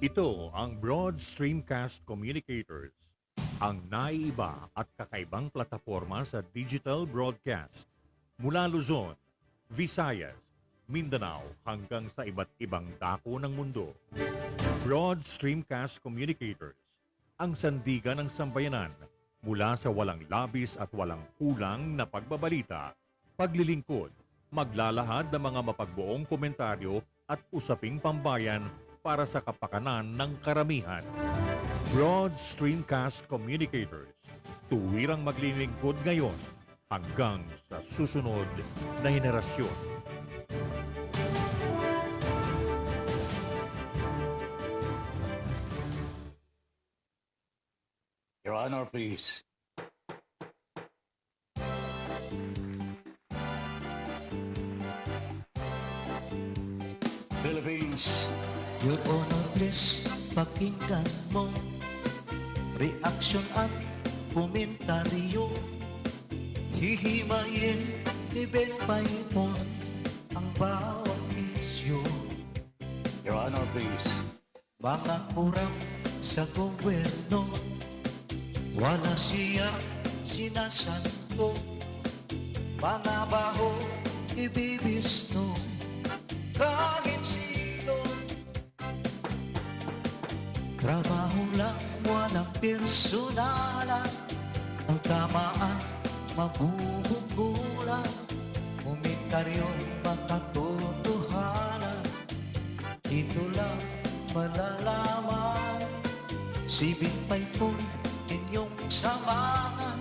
Ito ang Broad Streamcast Communicators, ang naiiba at kakaibang plataforma sa digital broadcast mula Luzon, Visayas, Mindanao hanggang sa iba't ibang dako ng mundo. Broad Streamcast Communicators, ang sandigan ng sambayanan mula sa walang labis at walang kulang na pagbabalita, paglilingkod, maglalahad ng mga mapagbuong komentaryo at usaping pambayan para sa kapakanan ng karamihan. Broad Streamcast Communicators, tuwirang maglilingkod ngayon hanggang sa susunod na henerasyon. Your Honor, please. Philippines, Your Honor, please, pakinggan mo reaksyon at komentaryo. Hihimayin ni Ben Paimon ang bawat isyu. Your Honor, please. Mga kurang sa gobyerno, wala siya sinasanto. Mga baho ibibisto kahit sino. Trabaho lang, walang personalan. Ang tamaan, mabubugulan. Komentaryo'y makatotohanan. Dito lang malalaman. Sibing paipon, inyong samahan.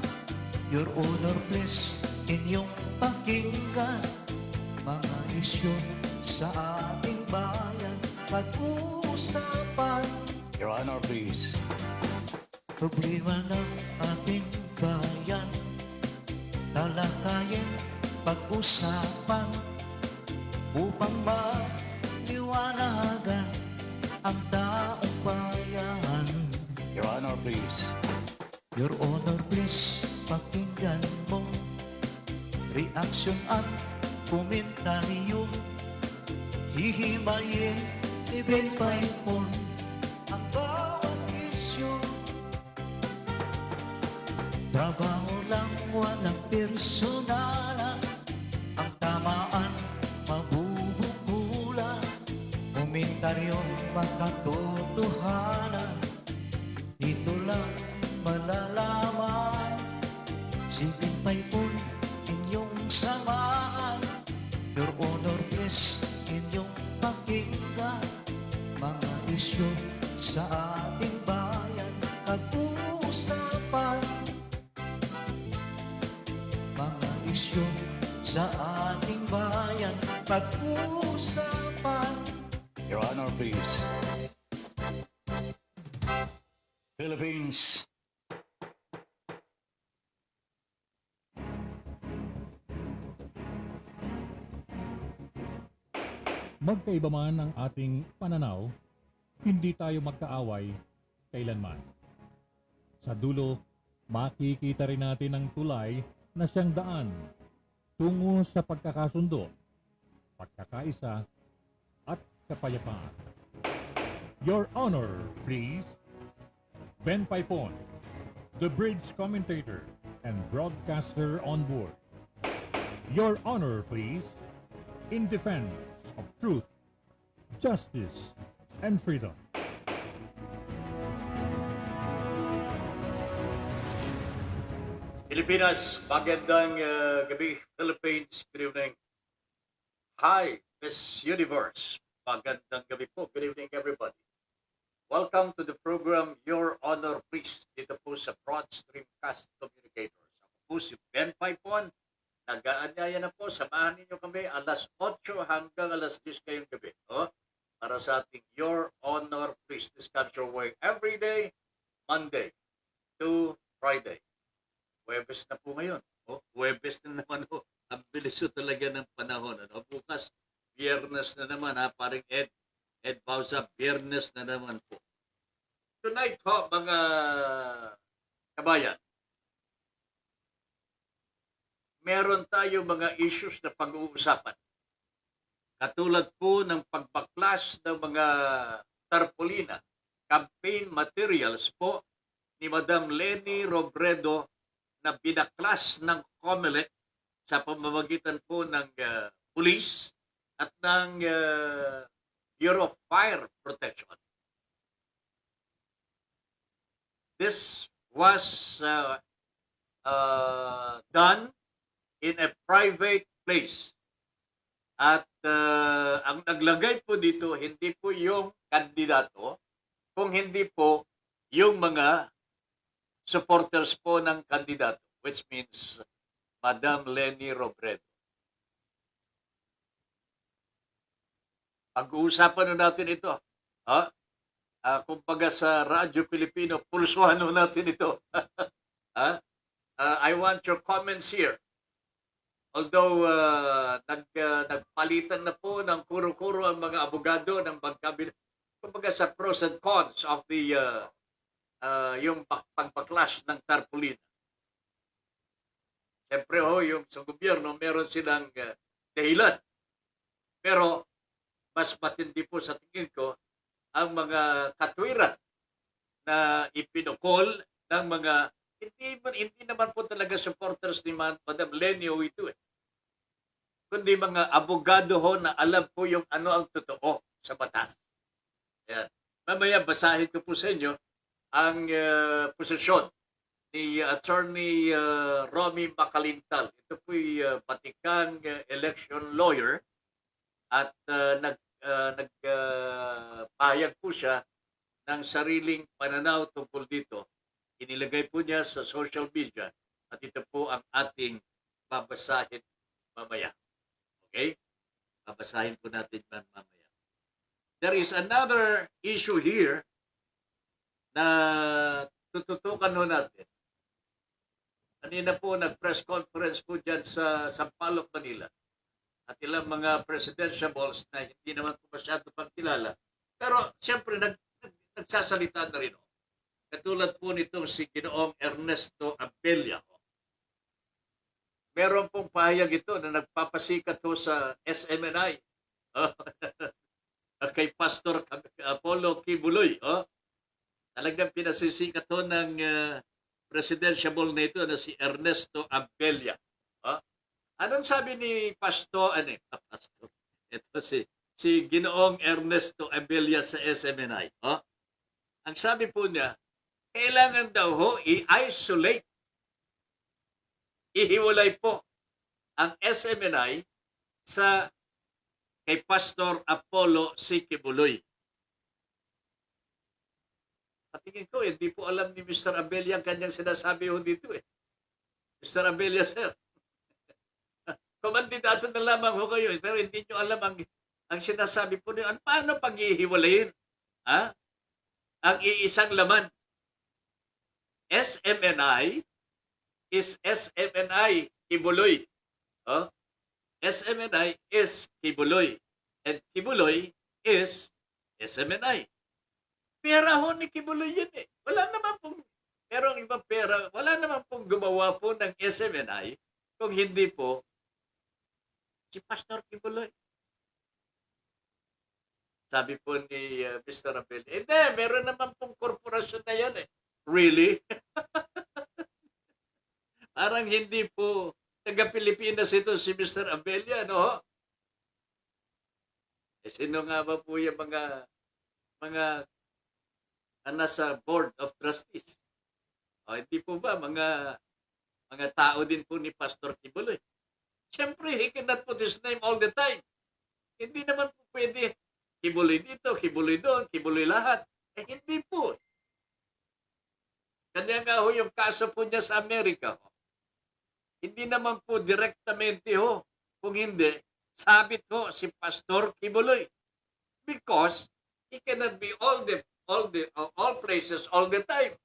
Your Honor, please, inyong pakinggan. Mga isyu sa ating bayan, pag-uusapan. Your Honor, please. Problema ng ating bayan, talakayin, pag-usapan, upang maliwanagan ang taong bayan. Your Honor, please. Your Honor, please, pakinggan mo reaksyon at komentaryo. Hihimayin ni Ben Paimon ang bawat isyu. Trabaho lang, walang personalan. Ang tamaan, mabubukulan. Komentaryo, makatotohanan. Dito lang malalaman. Sibing Paipon, inyong samahan. Your Honor, please, inyong pakinggan. Mga isyu sa ating bayan, pag-uusapan. Mga isyu sa ating bayan, pag-uusapan. Your Honor, please. Philippines, Magkaiba man ang ating pananaw, hindi tayo magkaaway kailanman. Sa dulo, makikita rin natin ang tulay na siyang daan tungo sa pagkakasundo, pagkakaisa, at kapayapaan. Your Honor, please. Ben Paipon, the bridge commentator and broadcaster on board. Your Honor, please. In defense of truth, justice, and freedom. Pilipinas, magandang gabi. Philippines, good evening. Hi, Miss Universe. Magandang gabi po. Good evening, everybody. Welcome to the program Your Honor, Please, dito po sa Broad Streamcast Communicators. Ako po si Ben Paipon. Nag-aanyaya na po. Samahan ninyo kami alas 8 hanggang alas 10 ngayong gabi. Para sa ating Your Honor, Please. This comes your way every day, Monday to Friday. Huwebes na po ngayon. Huwebes na naman ho. Ang bilis ho talaga ng panahon. Bukas, Biyernes na naman ha. Paring Ed Bausa, Biyernes na naman po. Tonight ho, mga kabayan, meron tayo mga issues na pag-uusapan. Katulad po ng pagbaklas ng mga tarpaulina, campaign materials po ni Madam Leni Robredo na binaklas ng COMELEC sa pamamagitan po ng police at ng Bureau of Fire Protection. This was done in a private place. At ang naglagay po dito, hindi po yung kandidato, kung hindi po yung mga supporters po ng kandidato, which means Madam Leni Robredo. Pag-uusapan na natin ito. Ha? Kumbaga sa Radyo Pilipino, pulsuhan na natin ito. Ha? I want your comments here. Although nagpalitan na po ng kuro-kuro ang mga abogado ng pagkabilang, kumbaga sa pros and cons of the yung pagpaklas ng tarpaulin. Siyempre yung sa gobyerno meron silang dahilan. Pero mas matindi po sa tingin ko ang mga katwiran na ipinukol ng mga hindi naman po talaga supporters ni Madam Leni ito kundi mga abogado ho na alam po yung ano ang totoo sa batas. Ayan. Mamaya basahin ko po sa inyo ang posisyon ni Attorney Romy Macalintal. Ito po'y batikang election lawyer at nagpahayag po siya ng sariling pananaw tungkol dito. Inilagay po niya sa social media at ito po ang ating babasahin mamaya. Okay? Babasahin po natin mamaya. There is another issue here na tututukan ho natin. Kanina po nag-press conference po dyan sa Sampaloc, Manila. At ilang mga presidentiables na hindi naman po masyado pagkilala. Pero siyempre nagsasalita na rin. Katulad po nitong si Ginoong Ernesto Abella. Meron pong pahayag ito na nagpapasikat ho sa SMNI. Kay Pastor Apollo Kibuloy. Talagang pinasisikat ho ng presidentiable na ito na si Ernesto Abella. Anong sabi ni Pastor? Pastor? Ito si Ginoong Ernesto Abella sa SMNI. Ang sabi po niya, kailangan daw ho i-isolate. Ihiwalay po ang SMNI sa kay Pastor Apollo C. Kibuloy. Sa tingin ko, hindi po alam ni Mr. Abella ang kanyang sinasabi ho dito Mr. Abella, sir. Kumandidato na lamang ho kayo, pero hindi nyo alam ang sinasabi po niyo. Paano pag-ihiwalayin? Ang iisang laman. SMNI is SMNI Kibuloy. SMNI is Kibuloy. And Kibuloy is SMNI. Pera ho ni Kibuloy yun Wala naman pong, pero ang ibang pera, wala naman pong gumawa po ng SMNI kung hindi po si Pastor Kibuloy. Sabi po ni Mr. Abel, hindi, meron naman pong korporasyon na yan Really? Parang hindi po taga-Pilipinas ito si Mr. Abella, no? Sino nga ba po yung mga nasa Board of Trustees? Hindi po ba mga tao din po ni Pastor Kibuloy? Siyempre, he cannot put his name all the time. Hindi naman po pwede Kibuloy dito, Kibuloy doon, Kibuloy lahat. Hindi po. Kanya nga ho yung kaso po niya sa Amerika. Hindi naman po direktamente kung hindi, sabit si Pastor Kibuloy. Because he cannot be all places all the time.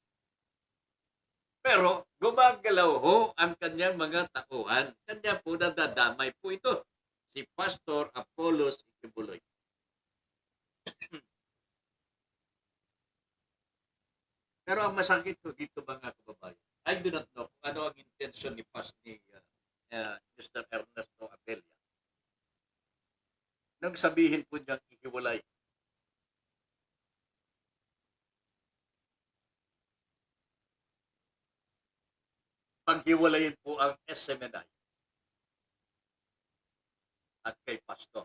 Pero gumagalaw ang kanyang mga tauhan. Kanya po nadadamay po ito. Si Pastor Apollo Kibuloy. Pero ang masakit po dito mga kababayan, I do not know kung ano ang intention ni Mr. Ernesto Abella. nang sabihin po niyang ihiwalay. Paghiwalayin po ang SMNI at kay Pastor.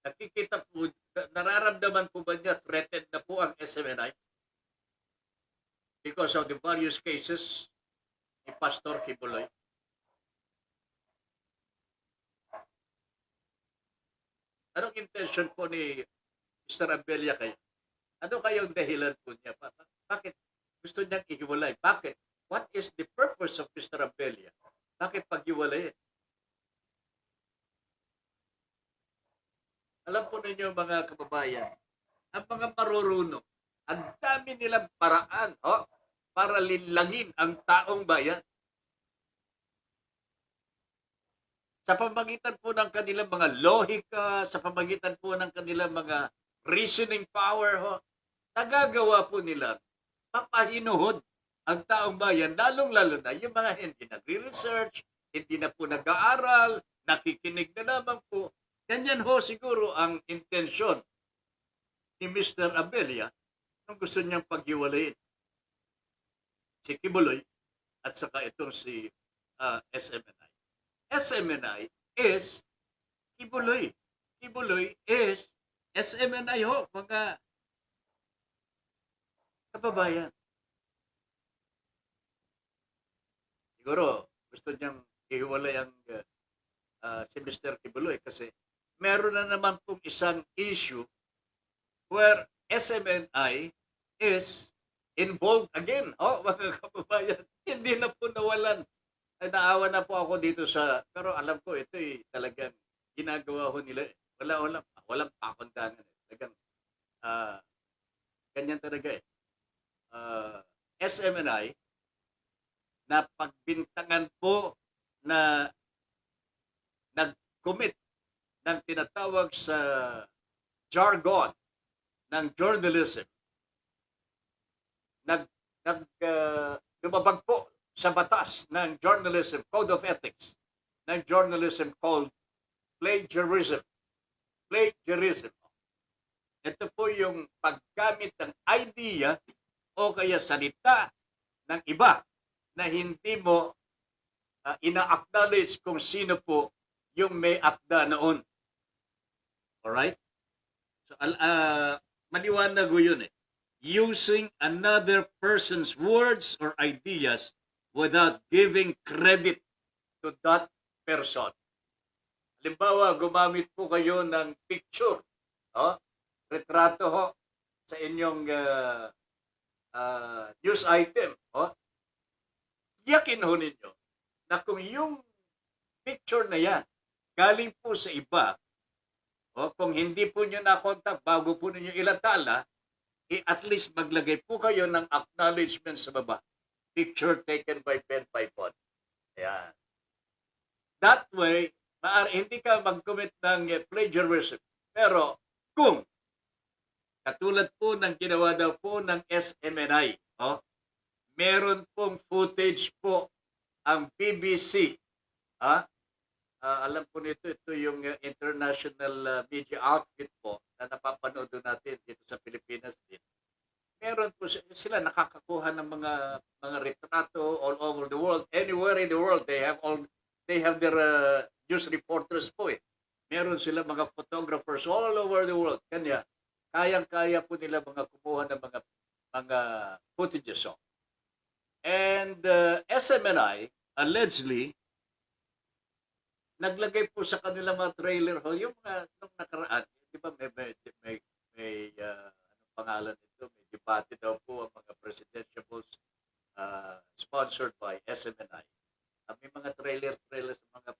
Nakikita po, nararamdaman po ba niya threatened na po ang SMNI because of the various cases ni Pastor Kibuloy? Anong intention po ni Mr. Abella kaya? Ano kayong dahilan po niya? Bakit gusto niyang ihiwalay? Bakit? What is the purpose of Mr. Abella? Bakit paghiwalayin? Alam po ninyo mga kababayan, ang mga marurunong, ang dami nilang paraan para linlangin ang taong bayan. Sa pamamagitan po ng kanilang mga lohika, sa pamamagitan po ng kanilang mga reasoning power, nagagawa po nila papahinuhod ang taong bayan, lalong-lalo na yung mga hindi nagre-research, hindi na po nag-aaral, nakikinig na lamang po. Ganyan siguro ang intensyon ni Mr. Abella nung gusto niyang paghiwalayin si Kibuloy at saka itong si SMNI. SMNI is Kibuloy. Kibuloy is SMNI mga kababayan. Siguro gusto niyang ihiwalay ang si Mr. Kibuloy kasi meron na naman pong isang issue where SMNI is involved again. Mga kababayan, hindi na po nawalan. Ay, naawa na po ako dito pero alam ko ito talagang ginagawa nila. Walang pakundangan. Talagang, ganyan talaga SMNI na pagbintangan po na nag-commit ng tinatawag sa jargon ng journalism, lumabag po sa batas ng journalism, Code of Ethics, ng journalism called plagiarism. Plagiarism. Ito po yung paggamit ng idea o kaya salita ng iba na hindi mo ina-acknowledge kung sino po yung may akda noon. Alright? So, maliwanag ko yun Using another person's words or ideas without giving credit to that person. Halimbawa, gumamit po kayo ng picture, retrato sa inyong news item. Yakin ninyo na kung yung picture na yan galing po sa iba, kung hindi po nyo na-contact bago po ninyo ilatala, at least maglagay po kayo ng acknowledgement sa baba. Picture taken by Ben Paipon. Ayan. That way, hindi ka mag-commit ng plagiarism. Pero kung katulad po ng ginawa daw po ng SMNI, meron pong footage po ang BBC. Alam po nito, ito yung international media outfit po na napapanood natin dito sa Pilipinas din. Meron po sila nakakakuha ng mga retrato all over the world. Anywhere in the world, they have their news reporters po Meron sila mga photographers all over the world. Kanya, kayang-kaya po nila kumuha ng mga footages. And SMNI, allegedly, naglagay po sa kanilang mga trailer yung nung nakaraan, di ba may anong pangalan nito, may debate daw po ang mga presidentiables sponsored by SMNI. May mga trailer sa mga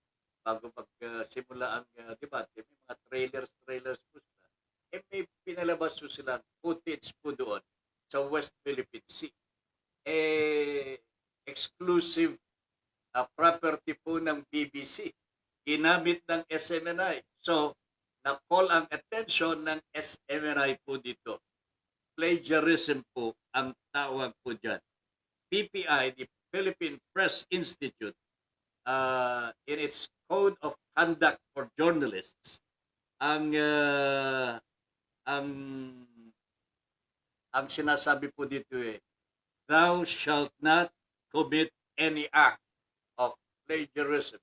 bago magsimula ang debate, may mga trailers po sila. May pinalabas po silang footage po doon sa West Philippine Sea. Exclusive property po ng BBC. Ginamit ng SMNI. So, na-call ang attention ng SMNI po dito. Plagiarism po ang tawag po dyan. PPI, the Philippine Press Institute, in its code of conduct for journalists, ang uh, ang ang sinasabi po dito thou shalt not commit any act of plagiarism.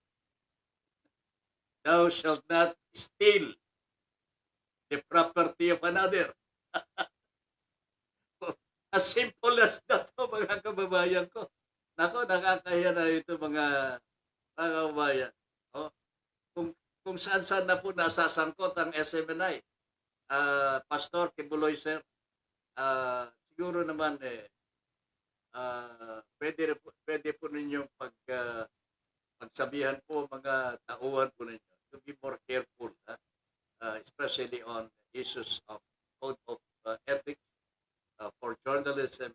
Thou shalt not steal the property of another. As simple as that, mga kababayan ko. Nako, nakakahiya na ito mga kababayan. Oh, kung saan-saan na po nasasangkot ang SMNI. Pastor Kibuloy, sir, siguro naman pwede po ninyong pagsabihan po mga tauhan po ninyo to be more careful, especially on issues of code of ethics for journalism.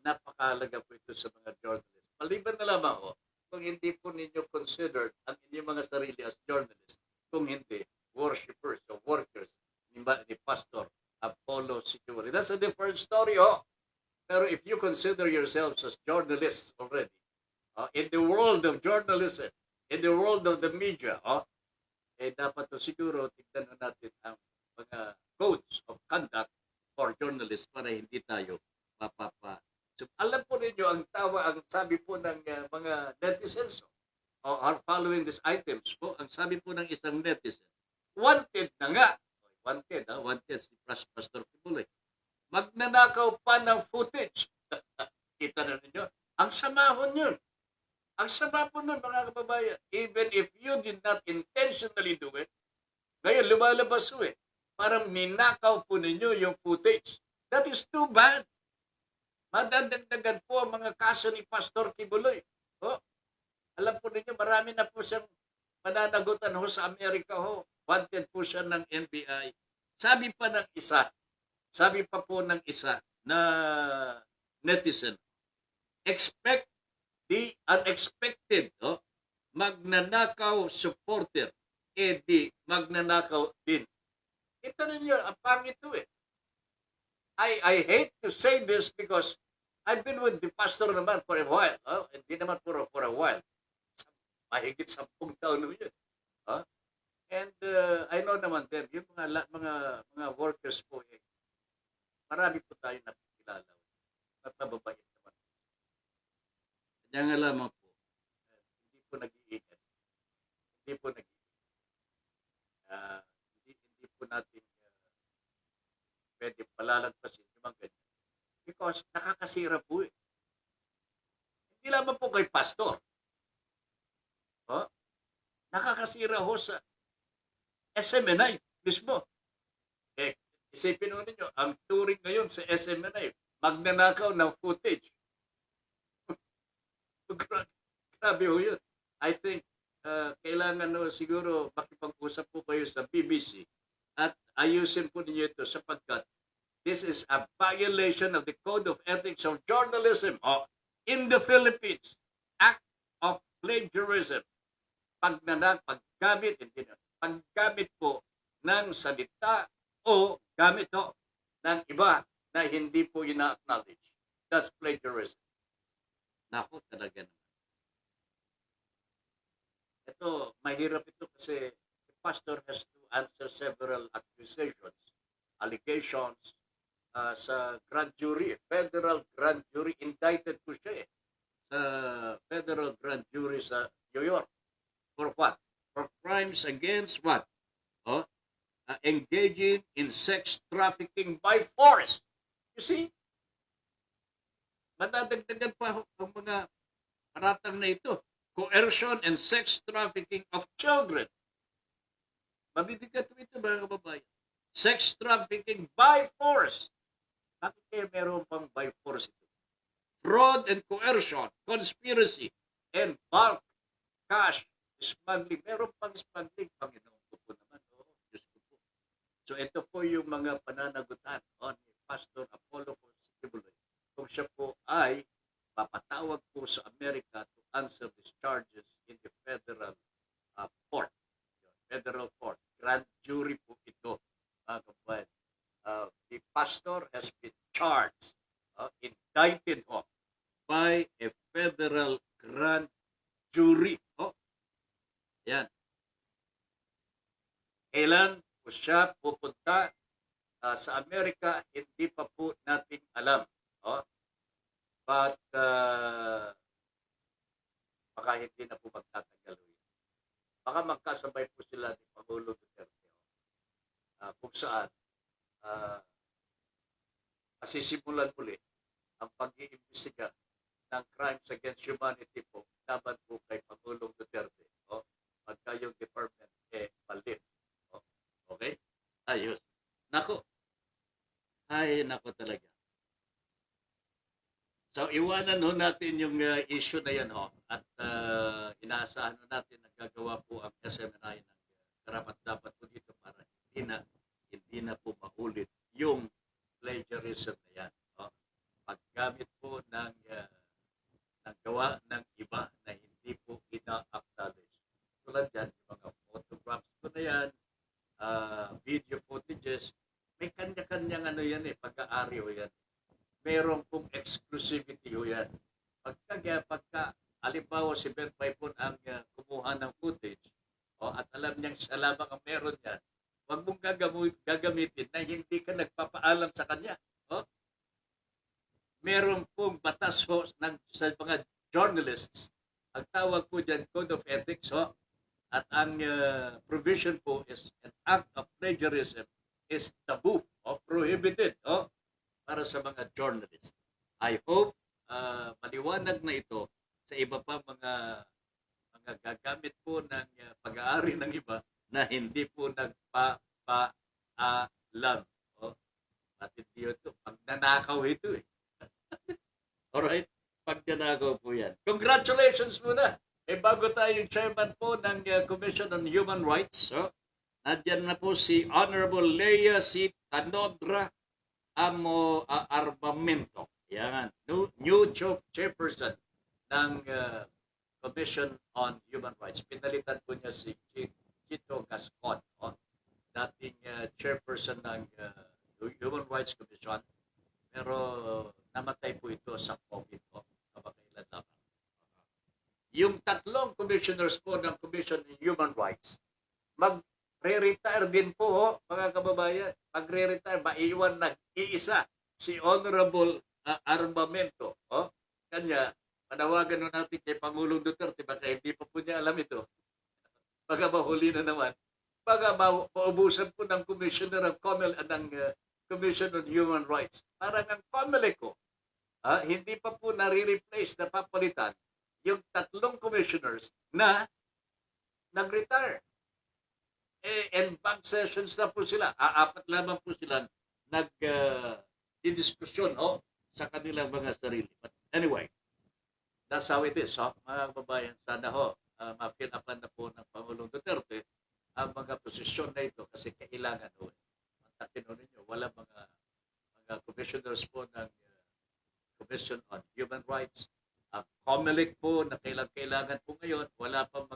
Napakahalaga po ito sa mga journalists. Maliban na lamang kung hindi po ninyo considered ang inyong mga sarili as journalists, kung hindi worshippers o workers ni Pastor Apollo Security. That's a different story, Pero if you consider yourselves as journalists already, in the world of journalism, in the world of the media, dapat to siguro tignan natin ang mga codes of conduct for journalists para hindi tayo mapapa. So, alam po ninyo, ang sabi po ng mga netizens are following these items po, ang sabi po ng isang netizen, wanted na nga. Wanted si Pastor Kibuloy. Magnanakaw pa ng footage. Kita na ninyo. Ang samahon yun. Ang sama po nun, mga kababayan. Even if you did not intentionally do it, ngayon lumalabas po parang ninakaw po ninyo yung footage. That is too bad. Madadagdagan po ang mga kaso ni Pastor Kibuloy. Alam po ninyo, marami na po siyang mananagutan sa Amerika. Wanted po siya ng NBI. Sabi pa po ng isa na netizen, expect the unexpected, magnanakaw supporter, di magnanakaw din. Ito ninyo, ang pangit ito I hate to say this because I've been with the pastor naman for a while. Hindi naman for a while. Mahigit 10 taon na yun. And I know naman din, yung mga workers po, marami po tayo napikilala. At mababait naman. Kanya nga lamang po, hindi po nag-iingat. Hindi po hindi po natin pwede palalagpasin yung mga ganyan. Because nakakasira po Hindi lamang po kay pastor. Nakakasira sa SMNI mismo. Isipin mo ninyo, ang touring ngayon sa SMNI, magnanakaw ng footage. Grabe yun. I think kailangan siguro makipag-usap po kayo sa BBC at ayusin po ninyo ito sapagkat this is a violation of the Code of Ethics of Journalism in the Philippines. Act of plagiarism. Paggamit po ng salita o gamit ng iba na hindi po ina-acknowledge. That's plagiarism. Naku, talaga naman. Ito, mahirap ito kasi the pastor has to answer several allegations sa grand jury, federal grand jury. Indicted po siya sa federal grand jury sa New York. For what? For crimes against what? Engaging in sex trafficking by force. You see? Madadagdagan pa ang mga paratang na ito. Coercion and sex trafficking of children. Mabibigat ito, mga kababayan. Sex trafficking by force. Bakit kaya meron pang by force ito? Fraud and coercion, conspiracy, and bulk cash smuggling. Meron pang smuggling. Panginoon ko po naman. Diyos ko po. So ito po yung mga pananagutan ni Pastor Apollo Kibuloy. Kung siya po ay papatawag po sa Amerika to answer these charges in the federal court. Federal court. Grand jury po ito. The pastor has been charged, indicted by a federal grand jury. Yan. Kailan po siya pupunta sa Amerika, hindi pa po natin alam. But baka hindi na po magtatagal yun. Baka magkasabay po sila ni Pangulo Duterte. Kung saan masisimulan muli ang pag-iimbestiga ng crimes against humanity po laban po kay Pangulong Duterte. Pagka yung department palit. Okay? Ayos. Nako. Ay, nako talaga. So, iwanan natin yung issue na yan at inaasahan natin na gagawa po ang SMNI ng karapat-dapat po dito para hindi na po maulit yung plagiarism na yan. Paggamit po ng gawa ng iba na hindi po ina-acknowledge. Tulad yan, yung mga photographs po na yan, video footages, may kanya-kanyang pag-aari ho yan. Meron pong exclusivity ho yan. Pagka halimbawa si Ben Paipon ang kumuha ng footage, at alam niyang siya lamang ang meron yan, huwag mong gagamitin na hindi ka nagpapaalam sa kanya. Meron pong batas sa mga journalists, ang tawag po dyan Code of Ethics, at ang provision po is an act of plagiarism is taboo o prohibited para sa mga journalists. I hope maliwanag na ito sa iba pa mga gagamit po ng pag-aari ng iba na hindi po nagpapaalam. At hindi ito, pagnanakaw ito Alright? Pagnanakaw po yan. Congratulations muna! Bago tayong chairman po ng Commission on Human Rights, nandyan na po si Honorable Leia C. Tanodra Armamento. Yan. New chairperson ng Commission on Human Rights. Pinalitan po niya si Chito Gascon, dating chairperson ng Human Rights Commission. Pero namatay po ito sa COVID kamakailan lamang. Yung tatlong commissioners po ng Commission on Human Rights, magre-retire din po, mga kababayan. Magre-retire, maiwan nag-iisa si Honorable Armamento. Kanya, panawagan natin kay Pangulong Duterte, baka hindi pa po niya alam ito. Baka mahuli na naman. Baka maubusan po ng commissioner ng Commission on Human Rights. Parang ang COMELEC hindi pa po nare-replace na papalitan yung tatlong commissioners na nag-retire. And bank sessions na po sila. Apat lamang po sila nag-diskusyon sa kanilang mga sarili. But anyway, that's how it is. Mga kababayan, sana ma-fill upan na po ng Pangulong Duterte ang mga posisyon na ito kasi kailangan Mantakin ninyo, wala mga commissioners po ng Commission on Human Rights. COMELEC po na kailangan po ngayon, wala pang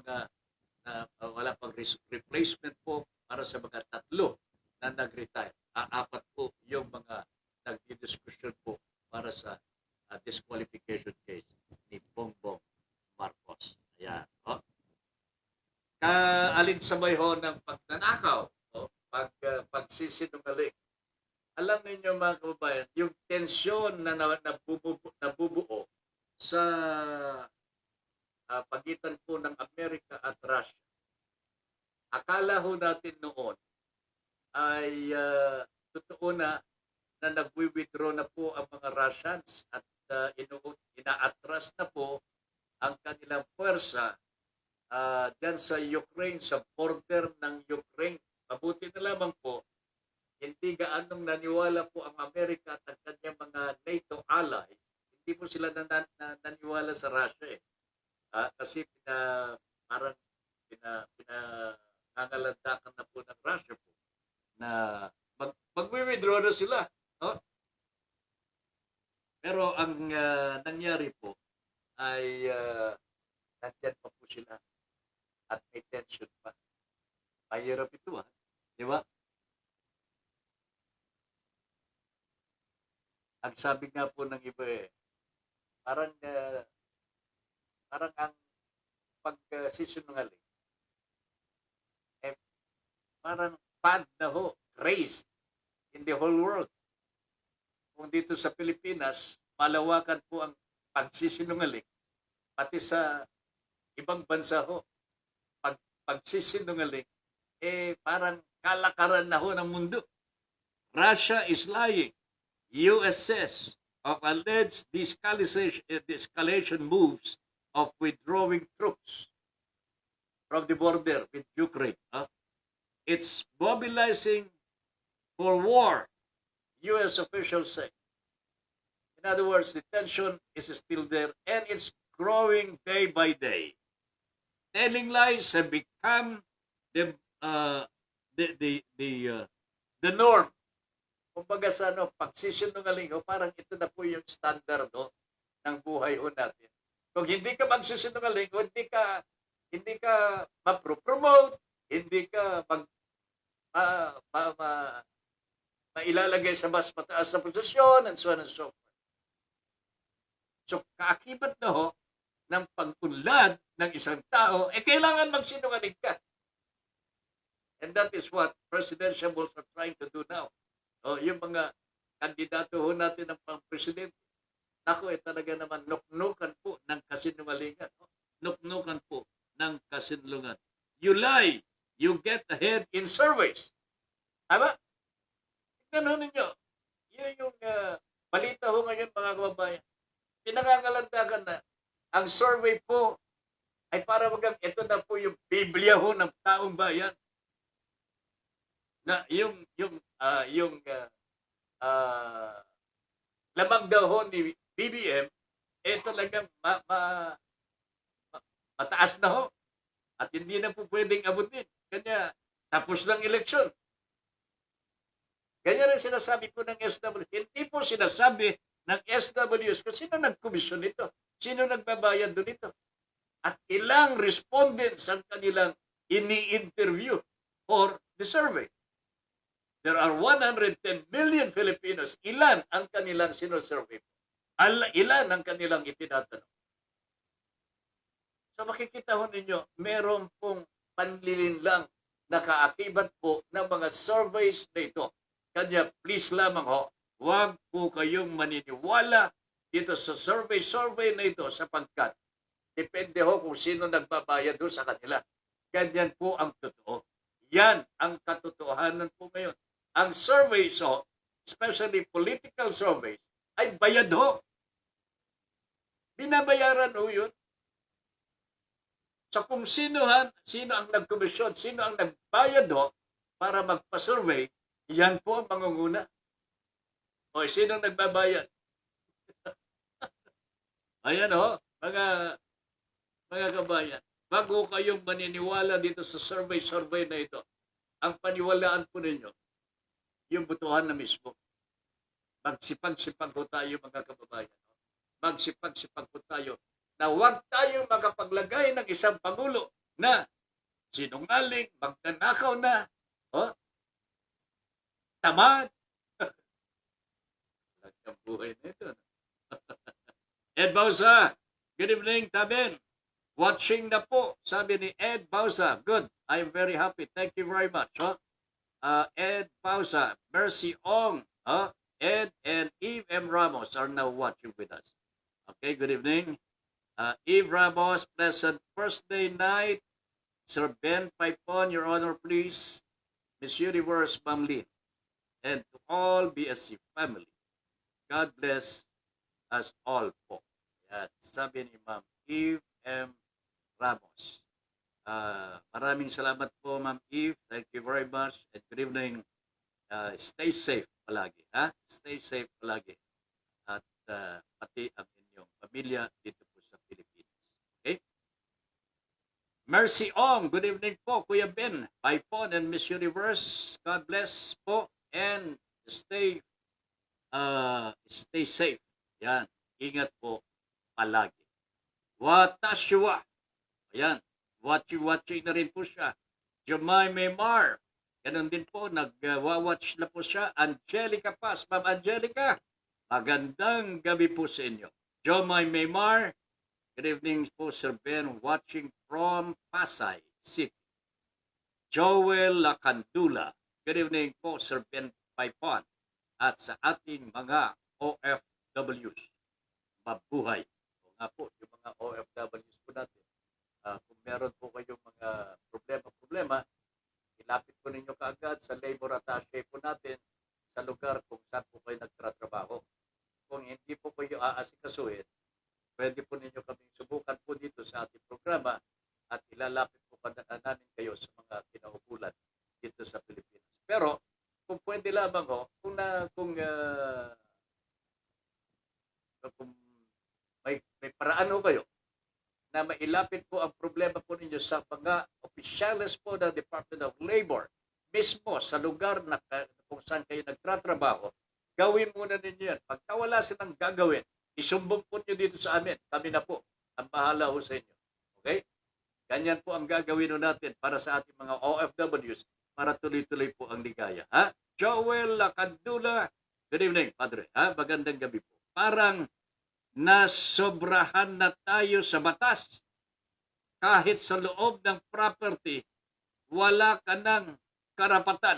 replacement po para sa mga tatlo na nag-retire. Apat po yung mga nag-discussion po para sa disqualification case ni Bongbong Marcos. Ayan. Kaalinsamay ng pagnanakaw, pagsisinungaling. Alam ninyo mga kababayan, yung tensyon na nabubuo sa pagitan po ng Amerika at Russia. Akala ho natin noon ay totoo na nag-withdraw na po ang mga Russians at ina-atras na po ang kanilang puwersa dyan sa Ukraine, sa border ng Ukraine. Mabuti na lamang po, hindi gaanong naniwala po ang Amerika at ang kanyang mga NATO allies. Hindi po sila naniwala sa Russia kasi parang pinangangalandakan na po ng Russia po na mag-withdraw na sila. Pero ang nangyari po ay nandyan pa po sila at may tension pa. Mahirap ito di ba? Ang sabi nga po ng iba parang ang pagsisinungaling, eh, parang fad na ho, craze in the whole world. Kung dito sa Pilipinas, malawakan po ang pagsisinungaling, pati sa ibang bansa ho, pagsisinungaling, parang kalakaran na ho ng mundo. Russia is lying. US says of alleged de-escalation moves of withdrawing troops from the border with Ukraine. It's mobilizing for war, US officials say. In other words, the tension is still there and it's growing day by day. Telling lies have become the norm. Kumbaga sa pagsisinungaling parang ito na po yung standard ng buhay natin. Kung hindi ka magsisinungaling, hindi ka ma-promote, hindi ka mailalagay sa mas mataas na posisyon, and so on and so forth. So, kaakibat na ng pag-unlad ng isang tao, kailangan magsinungaling ka. And that is what presidential bulls are trying to do now. Yung mga kandidato natin ng pang-presidente, ako talaga naman nuknukan po ng kasinungalingan. Nuknukan po ng kasinungalingan. You lie, you get ahead in surveys. Tama? Tignan ninyo. Yun yung balita ngayon mga kababayan. Pinangangalandagan na ang survey po ay para ito na po yung Biblia ng taong bayan. Na yung lamang daw ni BBM talagang mataas na at hindi na po pwedeng abutin. Kanya tapos ng eleksyon. Ganyan rin sinasabi po ng SW. Hindi po sinasabi ng SWS kung sino nagkomisyon nito. Sino nagbabayad doon ito. At ilang respondents ang kanilang ini-interview for the survey. There are 110 million Filipinos. Ilan ang kanilang sinosurvey? Ilan ang kanilang itinatanong? So makikita ho ninyo, meron pong panlilinlang na kaakibat po ng mga surveys na ito. Kanya please lamang huwag po kayong maniniwala dito sa survey na ito sapagkat depende kung sino nagbabayad sa kanila. Ganyan po ang totoo. Yan ang katotohanan po ngayon. Ang surveys especially political surveys, ay bayad Binabayaran yun. So kung sino ang nagkomisyon, sino ang nagbayad para magpa-survey, yan po ang mangunguna. Sino ang nagbabayad? Ayan mga kabayan. Bago kayong maniniwala dito sa survey na ito, ang paniwalaan po ninyo, yung butuhan na mismo. Magsipag-sipag po tayo mga kababayan. Magsipag-sipag po tayo na huwag tayo makapaglagay ng isang pangulo na sinungaling, magdanakaw na, tamad. Ang buhay na ito. Ed Bausa, good evening, Taben. Watching na po, sabi ni Ed Bausa. Good, I'm very happy. Thank you very much. Ed Bausa, Mercy Ong, Ed and Eve M. Ramos are now watching with us. Okay, good evening. Eve Ramos, pleasant first day night. Sir Ben Paipon, Your Honor, please. Miss Universe, Ma'am Lynn. And to all BSC family. God bless us all po. Yan, sabi ni Ma'am Eve M. Ramos. Maraming salamat po, Ma'am Eve. Thank you very much. And good evening. Stay safe palagi. Stay safe palagi. At pati ang inyong pamilya dito po sa Pilipinas. Okay? Mercy Ong, good evening po, Kuya Ben, Paipon and Miss Universe. God bless po and stay safe. Yan, ingat po palagi. Watashua. Ayan, watching na rin po siya. Jomay Memar. Ganun din po, nag-watch na po siya. Angelica Paz. Ma'am Angelica, magandang gabi po sa inyo. Jomay Memar, Good evening po, Sir Ben, watching from Pasay City. Joel Lacandula. Good evening po, Sir Ben Paipon. At sa ating mga OFWs, mabuhay. O nga po, yung mga OFWs po natin, kung meron po kayong mga problema, ilapit po ninyo kaagad sa labor attaché po natin sa lugar kung saan po kayo nagtratrabaho. Kung hindi po kayo aasikasuhin, pwede po ninyo kaming subukan po dito sa ating programa at ilalapit po namin kayo sa mga kinaukulan dito sa Pilipinas. Pero kung pwede lamang kung may paraan kayo na mailapit po ang problema po ninyo sa mga opisyales po ng Department of Labor mismo sa lugar na kung saan kayo nagtratrabaho, gawin muna ninyo yan. Pagka wala silang gagawin, isumbong po nyo dito sa amin. Kami na po ang bahala ho sa inyo. Okay? Ganyan po ang gagawin natin para sa ating mga OFWs para tuloy-tuloy po ang ligaya. Ha? Joel Lacandula, good evening, Padre. Ha? Magandang gabi po. Parang nasobrahan na tayo sa batas. Kahit sa loob ng property, wala ka ng karapatan.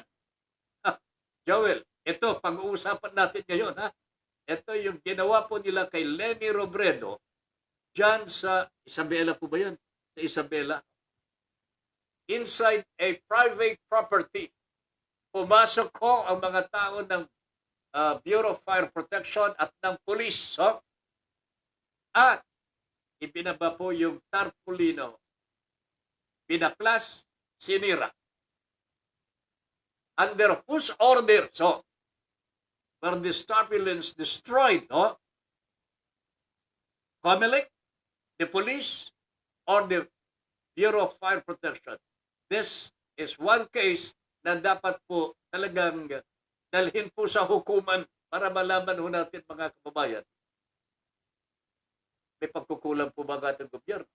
Joel, ito, pag-uusapan natin ngayon. Ha? Ito yung ginawa po nila kay Lenny Robredo dyan sa Isabela po ba yun? Sa Isabela. Inside a private property. Pumasok ko ang mga tao ng Bureau of Fire Protection at ng police. At ibinaba po yung tarpaulino, binaklas, sinira. Under whose order? So, were these tarpaulins destroyed? COMELEC, the police, or the Bureau of Fire Protection? This is one case na dapat po talagang dalhin po sa hukuman para malaman ho natin mga kababayan. May pagkukulang po ba ang ating gobyerno?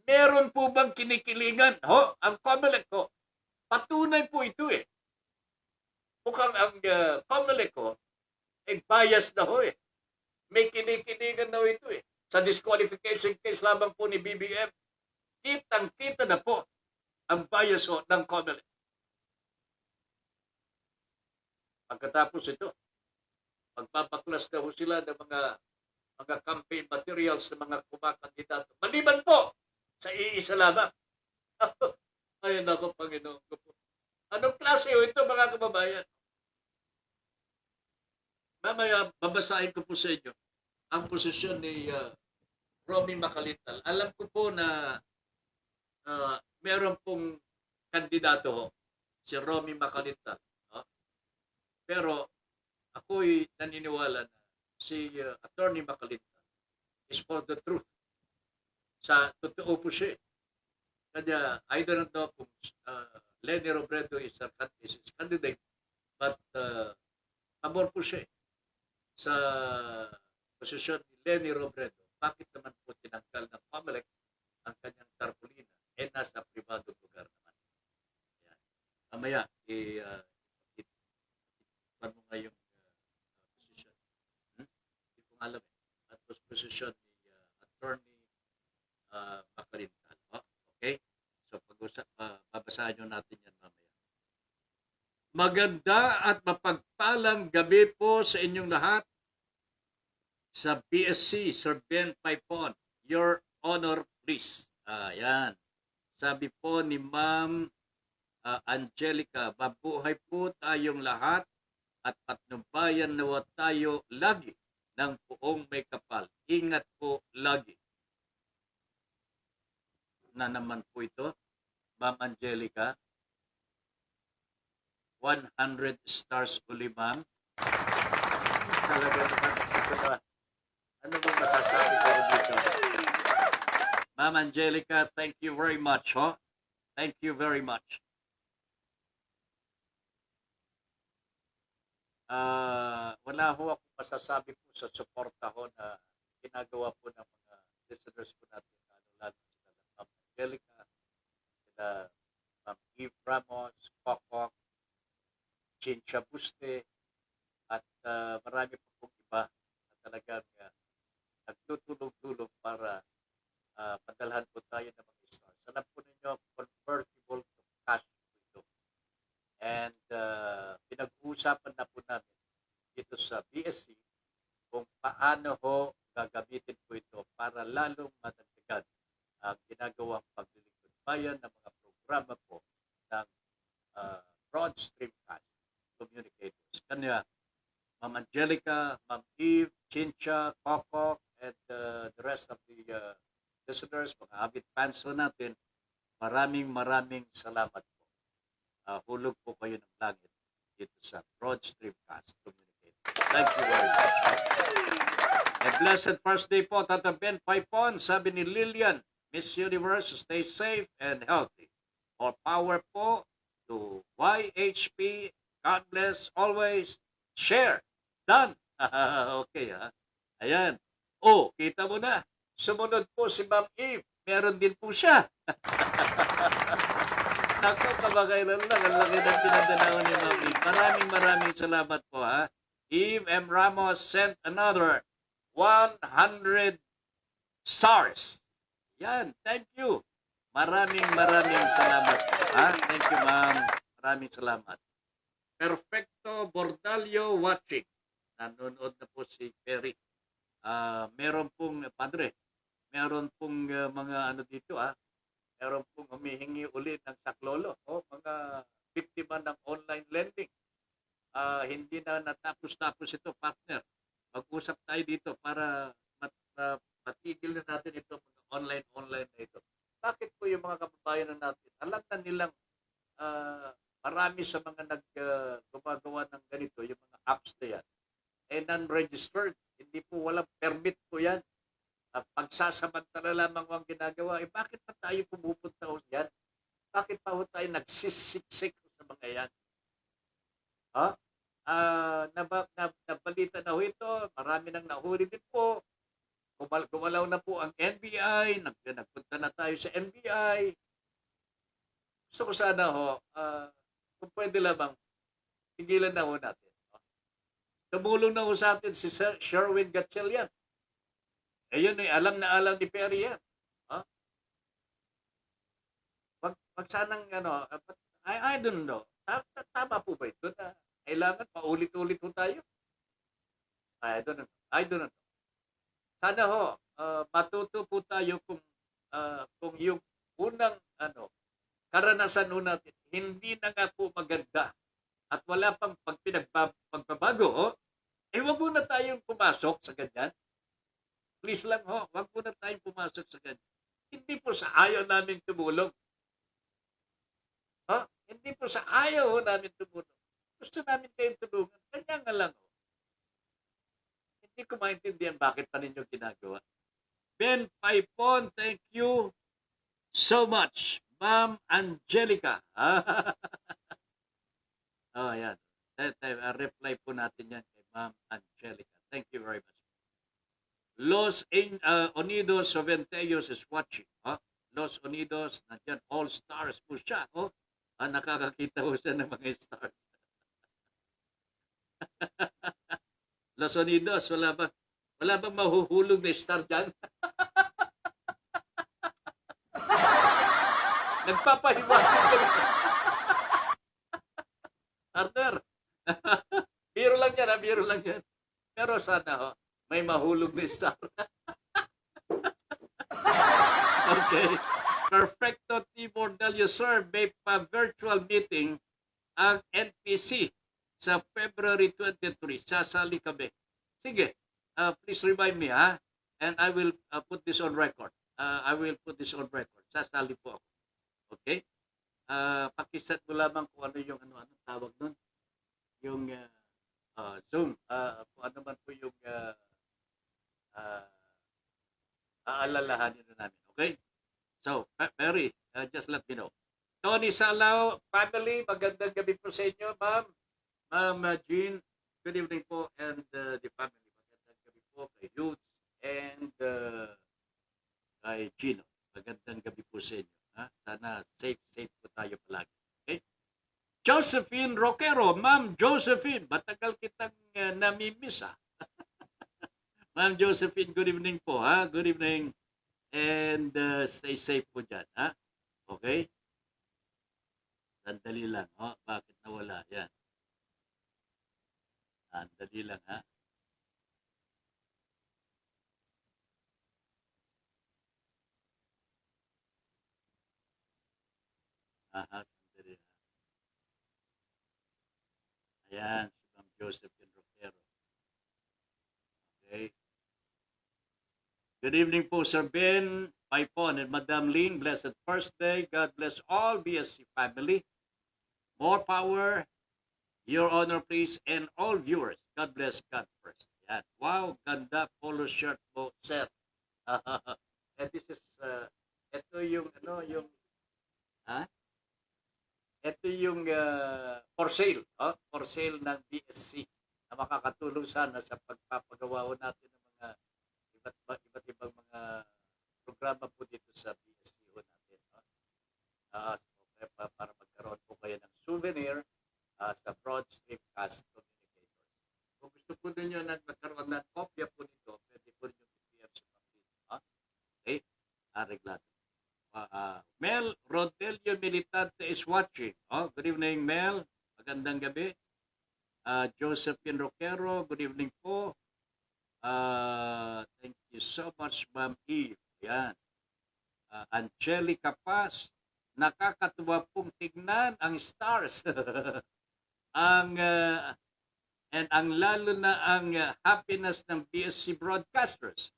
Meron po bang kinikilingan? Ang COMELEC patunay po ito eh. Mukhang ang COMELEC ay bias na May kinikilingan na ito eh. Sa disqualification case lamang po ni BBM, kitang-kita na po ang bias ng COMELEC. Pagkatapos ito, magbabaklas na sila ng mga campaign materials ng mga kumakandidato. Maliban po sa iisa lamang. Ay, nako, Panginoon ko po. Anong klase ito, mga kababayan? Mamaya, babasahin ko po sa inyo ang posisyon ni Romy Macalital. Alam ko po na meron pong kandidato si Romy Macalital. Pero ako'y naniniwala na si Attorney Macalital is for the truth. Sa totoo po siya. Kanya, I don't know kung Lenny Robredo is his candidate, but pabor po siya sa posisyon ni Lenny Robredo. Bakit naman po tinanggal ng COMELEC ang kanyang tarpaulina? Nasa pribadong lugar naman. Ayan. Mamaya, mo nga yung posisyon. Hindi ko alam eh. At posisyon ni Attorney Macalital. Okay? So, babasahin nyo natin yan mamaya. Maganda at mapagpalang gabi po sa inyong lahat sa BSC, Sir Ben Paipon. Your Honor, please. Ayan. Sabi po ni Ma'am Angelica, mabuhay po tayong lahat at patnubayan nawa tayo lagi ng buong may kapal. Ingat po lagi. Na naman po ito, Ma'am Angelica. 100 stars uli, ma'am. Talaga naman. Ano ba masasabi ko dito? Ma'am Angelica, thank you very much. Thank you very much. Wala ho ako masasabi po sa suporta na ginagawa po ng mga listeners po natin, lalo sila Ma'am Angelica, sila Ma'am Eve Ramos, Kokok, Chincha Buste, at marami po pong iba na talagang nagtutulong-tulong para tayo ng mga stars. Alam po ninyo, convertible to cash po ito. And pinag-uusapan na po namin dito sa BSC kung paano ho gagamitin po ito para lalong madagdagan ang ginagawang paglilingkod bayan ng mga programa po ng Broad Streamcast Communicators. Kanya, Ma'am Angelica, Ma'am Eve, Chincha, Coco, and the rest of the listeners, mga avid fans ho natin, maraming salamat po. Hulog po kayo ng langit dito sa Broad Streamcast Communicators. Thank you very much. A blessed first day po, Tata Ben Paipon, sabi ni Lillian, Miss Universe, stay safe and healthy. All power po to YHP. God bless always. Share. Done. Okay, ha? Ayan. Oh, kita mo na. Sumunod po si Ma'am Eve. Meron din po siya. Ako, kabagailan lang. Ang laki ng pinadalawan ni Ma'am Eve. Maraming salamat po, ha? Eve M. Ramos sent another 100 stars. Yan. Thank you. Maraming salamat. Ha? Thank you, ma'am. Maraming salamat. Perfecto Bordalio watching. Nanonood na po si Perry. Meron pong, padre, meron pong mga ano dito, meron pong humihingi ulit ng saklolo. Mga biktima ng online lending. Hindi na natapos ito, partner. Mag-usap tayo dito para matigil na natin ito mga online na ito. Bakit po yung mga kababayan na natin, alam na nilang marami sa mga gumagawa ng ganito, yung mga apps na yan, non-registered. Hindi po, walang permit po yan. Pagsasamantala lamang ang ginagawa. Bakit pa tayo pumupunta ho yan? Bakit pa ho tayo nagsisiksik sa mga yan? Nabalita na ho ito, marami nang nahuli din po. Gumalaw na po ang NBI, nagpunta na tayo sa NBI. Gusto ko sana ho, kung pwede lamang, tigilan na ho natin. Tumulong na ho sa atin si Sherwin Gatchalian. Yun alam na alam ni Perry yan. Wag sanang, I don't know. Tama po ba ito na kailangan paulit-ulit ho tayo? I don't know. Sana ho, matuto po tayo kung yung unang karanasan ho natin, hindi na nga po maganda at wala pang pagbabago, wag muna tayong pumasok sa ganyan. Please lang ho, wag muna tayong pumasok sa ganyan. Hindi po sa ayaw namin tumulong. Hindi po sa ayaw ho namin tumulong. Gusto namin kayong tulungan. Kanya nga lang ho. Hindi ko maintindihan bakit pa ninyo ginagawa. Ben Paipon, thank you so much. Ma'am Angelica. Yan. Reply po natin yan kay Ma'am Angelica. Thank you very much. Los Unidos Soventeos is watching. Los Unidos, nandiyan, all stars po siya. Nakakakita po siya ng mga stars. Los Unidos, wala bang mahuhulog na star dyan? Nagpapahiwatig ka na. Arthur, biro lang yan. Pero sana may mahulog na star. Okay. Perfecto Tibor Delio, sir, may pa-virtual meeting ang NPC sa February 23. Sasali kami. Sige, please remind me, and I will put this on record. Sasali po ako. Okay? Pakiset mo lamang kung ano yung ano tawag nun. Yung Zoom. Kung ano man po yung aalalahanin na namin. Okay? So, Perry, just let me know. Tony Salao, family, magandang gabi po sa inyo, ma'am. Ma'am Jean, good evening po, and the family. Magandang gabi po kay Youth and kay Gino. Magandang gabi po sa inyo. Sana safe po tayo palagi. Okay? Josephine Roquero, Ma'am Josephine, matagal kitang namimiss. Ma'am Josephine, good evening po. Good evening. And stay safe po dyan, ha? Okay? Sandali lang, oh. Bakit nawala? Yan. Sandali lang, ha? Aha, sandali lang. Ayan, si Ma'am Josephine Roquero. Okay. Good evening po, Sir Ben, Paipon, and Madam Lynn. Blessed first day. God bless all BSC family. More power, Your Honor, please, and all viewers. God bless God first. Yan. Wow, ganda polo shirt po, sir. And this is, ito yung, ha? Ito yung for sale, for sale ng BSC na makakatulong sana sa pagpapagawa ho natin ng mga iba't ibang mga programa po dito sa BSC ho natin. So, para magkaroon po kayo ng souvenir sa Broad Streamcast Communicators. Kung gusto po ninyo na magkaroon ng kopya po nito, pwede po ninyo i-PM sa pamilya. Okay? Reglado. Mel Rodelio Militante is watching. Good evening, Mel. Magandang gabi. Josephine Roquero, good evening po. Thank you so much, Ma'am Eve. Yan. Angelica Paz, nakakatuwa pong tignan ang stars. And ang lalo na ang happiness ng BSC broadcasters.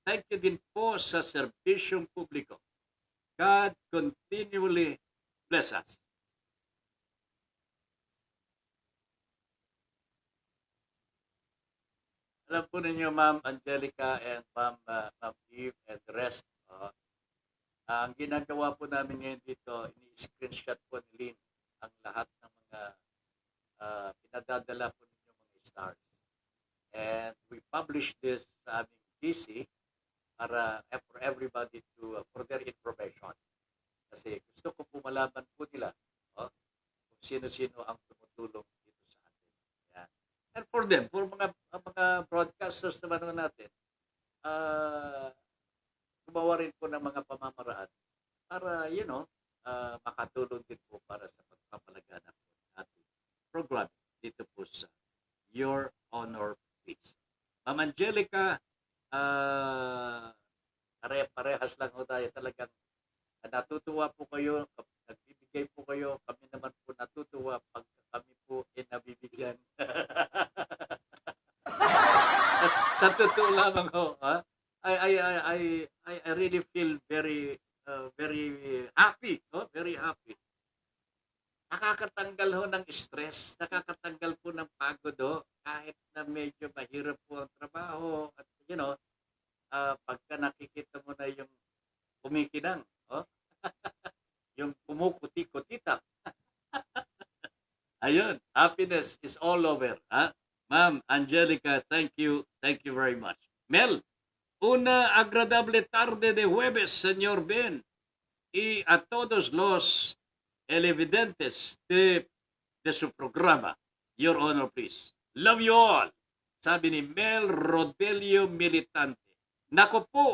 Thank you din po sa serbisyong publiko. God continually bless us. Alam po ninyo, Ma'am Angelica and Ma'am Eve and the rest, ang ginagawa po namin ngayon dito, ini-screenshot po ni Lynn ang lahat ng mga pinadadala po ninyo mga stars. And we publish this sa aming GC para for everybody for their information. Kasi gusto ko po malaman po nila kung sino-sino ang tumutulong dito sa atin. Yan. And for them, for mga broadcasters naman natin, gumawa rin po ng mga pamamaraan para, makatulong din po para sa pagpapalaganap po ng ating program dito po sa Your Honor, please. Ma'am Angelica, parehas lang ho tayo. Talagang natutuwa po kayo, nagbibigay po kayo, kami naman po natutuwa pag kami po nabibigyan. Sa totoo lamang ho, I really feel very happy, very happy. Nakakatanggal ho ng stress, nakakatanggal po ng pagod kahit na medyo mahirap po ang trabaho at pagka nakikita mo na yung kumikinang, yung kumukuti-kutita. Ayun, happiness is all over. Ma'am Angelica, thank you very much. Mel, una agradable tarde de jueves, señor Ben, y a todos los televidentes de su programa. Your Honor, please. Love you all. Sabi ni Mel Rodelio Militante. Nako po,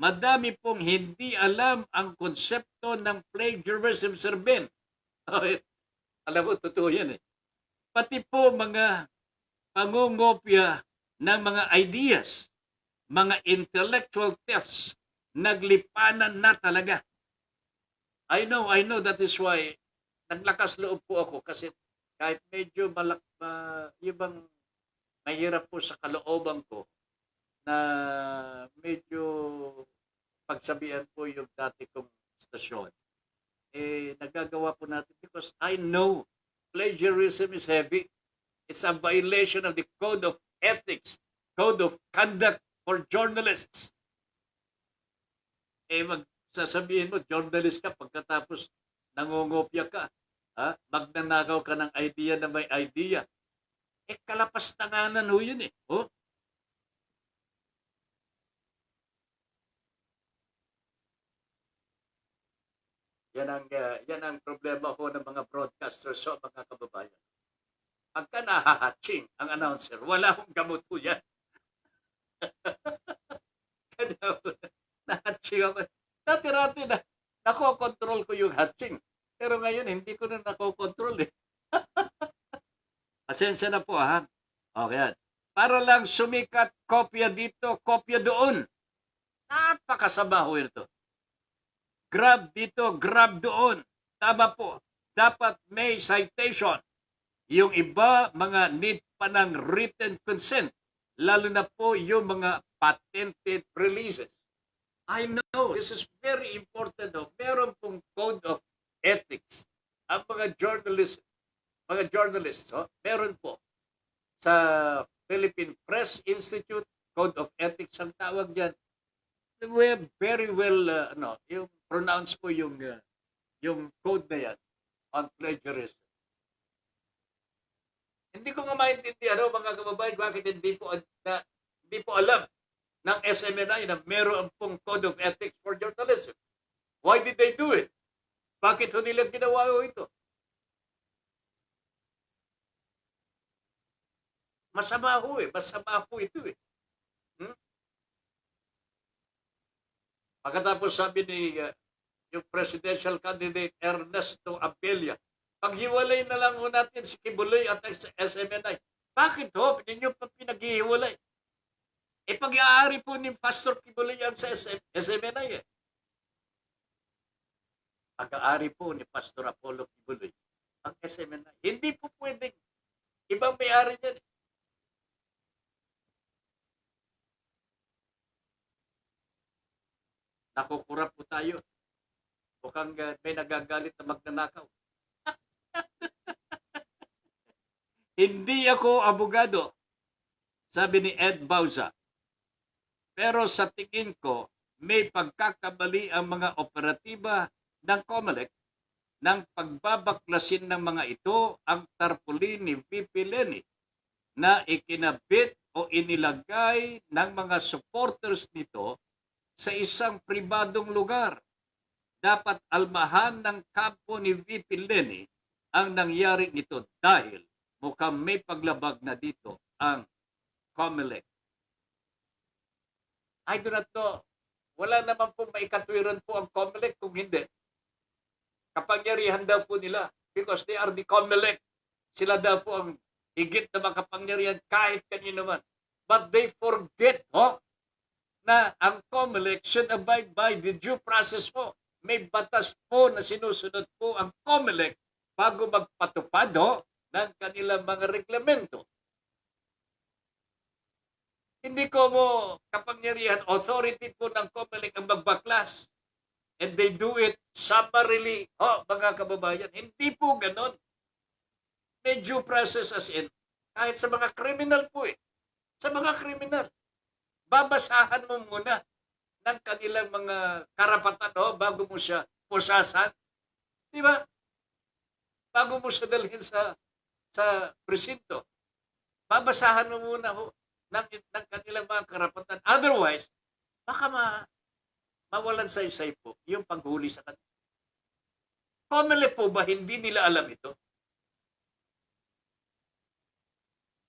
madami pong hindi alam ang konsepto ng plagiarism, Sir Ben. Alam mo, totoo yan eh. Pati po mga pangungopya ng mga ideas, mga intellectual thefts, naglipanan na talaga. I know, that is why naglakas loob po ako kasi kahit medyo ibang mahirap po sa kalooban ko na medyo pagsabihan po yung dati kong stasyon. Nagagawa po natin because I know plagiarism is heavy. It's a violation of the Code of Ethics, Code of Conduct for Journalists. Magsasabihin mo, journalist ka pagkatapos nangungopya ka. Magnanakaw ka ng idea na may idea. Kalapastanganan ho yun eh. Yan ang problema ko ng mga broadcasters o mga kababayan. Pagka nahahatching ang announcer, wala akong gamot po yan. Nahatching hatching ako. Dati-rati na, nakokontrol ko yung hatching. Pero ngayon, hindi ko na nakokontrol eh. Pasensya na po ha. Okay. Para lang sumikat, kopya dito, kopya doon. Napakasama ho ito. Grab dito, grab doon. Tama po. Dapat may citation. Yung iba, mga need pa ng written consent. Lalo na po yung mga patented releases. I know, this is very important. Meron pong code of ethics. Ang mga journalists, meron po. Sa Philippine Press Institute, Code of Ethics ang tawag dyan. We very well, yung pronounce po yung code na yan on plagiarism. Hindi ko nga maintindihan, mga kababayan, bakit hindi po alam ng SMNI na meron pong Code of Ethics for Journalism. Why did they do it? Bakit ho nila ginawa ito? Masama ho Masama po ito eh. Pagkatapos sabi ni yung presidential candidate Ernesto Abella, paghiwalay na lang ho natin si Kibuloy at SMNI. Bakit ho? Ninyo pa pinaghihiwalay. Pag-aari po ni Pastor Kibuloy ang sa SMNI eh. Pag-aari po ni Pastor Apollo Kibuloy ang SMNI. Hindi po pwedeng ibang may-ari niyan eh. Nakukura po tayo. Mukhang may nagagalit na magnanakaw. Hindi ako abogado, sabi ni Ed Bauza. Pero sa tingin ko, may pagkakamali ang mga operatiba ng COMELEC ng pagbabaklasin ng mga ito ang tarpaulin ni VP Leni na ikinabit o inilagay ng mga supporters nito sa isang pribadong lugar. Dapat almahan ng kampo ni VP Leni ang nangyari nito dahil mukhang may paglabag na dito ang COMELEC. I do not know. Wala naman po maikatwiran po ang COMELEC kung hindi. Kapangyarihan daw po nila because they are the COMELEC. Sila daw po ang higit na makapangyarihan kahit kanino man. But they forget, na ang COMELEC should abide by the due process po. May batas po na sinusunod po ang COMELEC bago magpatupad ng kanilang mga reglamento. Hindi ko mo kapangyarihan, authority po ng COMELEC ang magbaklas. And they do it summarily, mga kababayan. Hindi po ganon. May due process as in, kahit sa mga criminal po eh. Sa mga criminal. Babasahan mo muna ng kanilang mga karapatan bago mo siya pusasan. Di ba? Bago mo siya dalhin sa presinto. Babasahan mo muna ng kanilang mga karapatan. Otherwise, baka mawalan sa isay po yung paghuli sa kanila. COMELEC po ba hindi nila alam ito?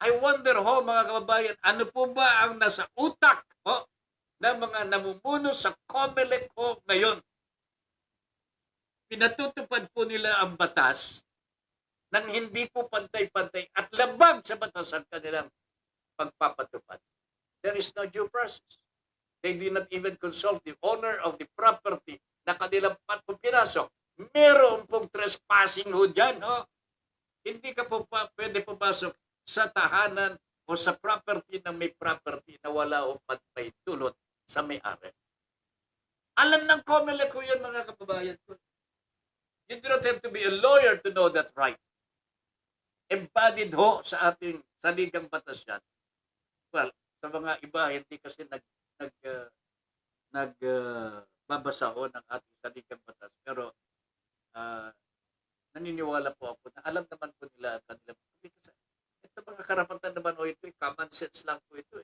I wonder mga kababayan, ano po ba ang nasa utak ng mga namumuno sa COMELEC ngayon? Pinatutupad po nila ang batas nang hindi po pantay-pantay at labag sa batas ang kanilang pagpapatupad. There is no due process. They did not even consult the owner of the property na kanilang pinasok. Meron pong trespassing dyan. Hindi ka po pwede pumasok sa tahanan o sa property ng may property na wala o pantay tulot sa may-ari. Alam ng COMELEC yan, mga kababayan ko. You do not have to be a lawyer to know that right. Embodied sa ating saligang batas yan. Well, sa mga iba, hindi kasi nagbabasa ng ating saligang batas. Pero naniniwala po ako na alam naman po nila ang kanilang kasi ito mga karapatan naman ito, common sense lang po ito.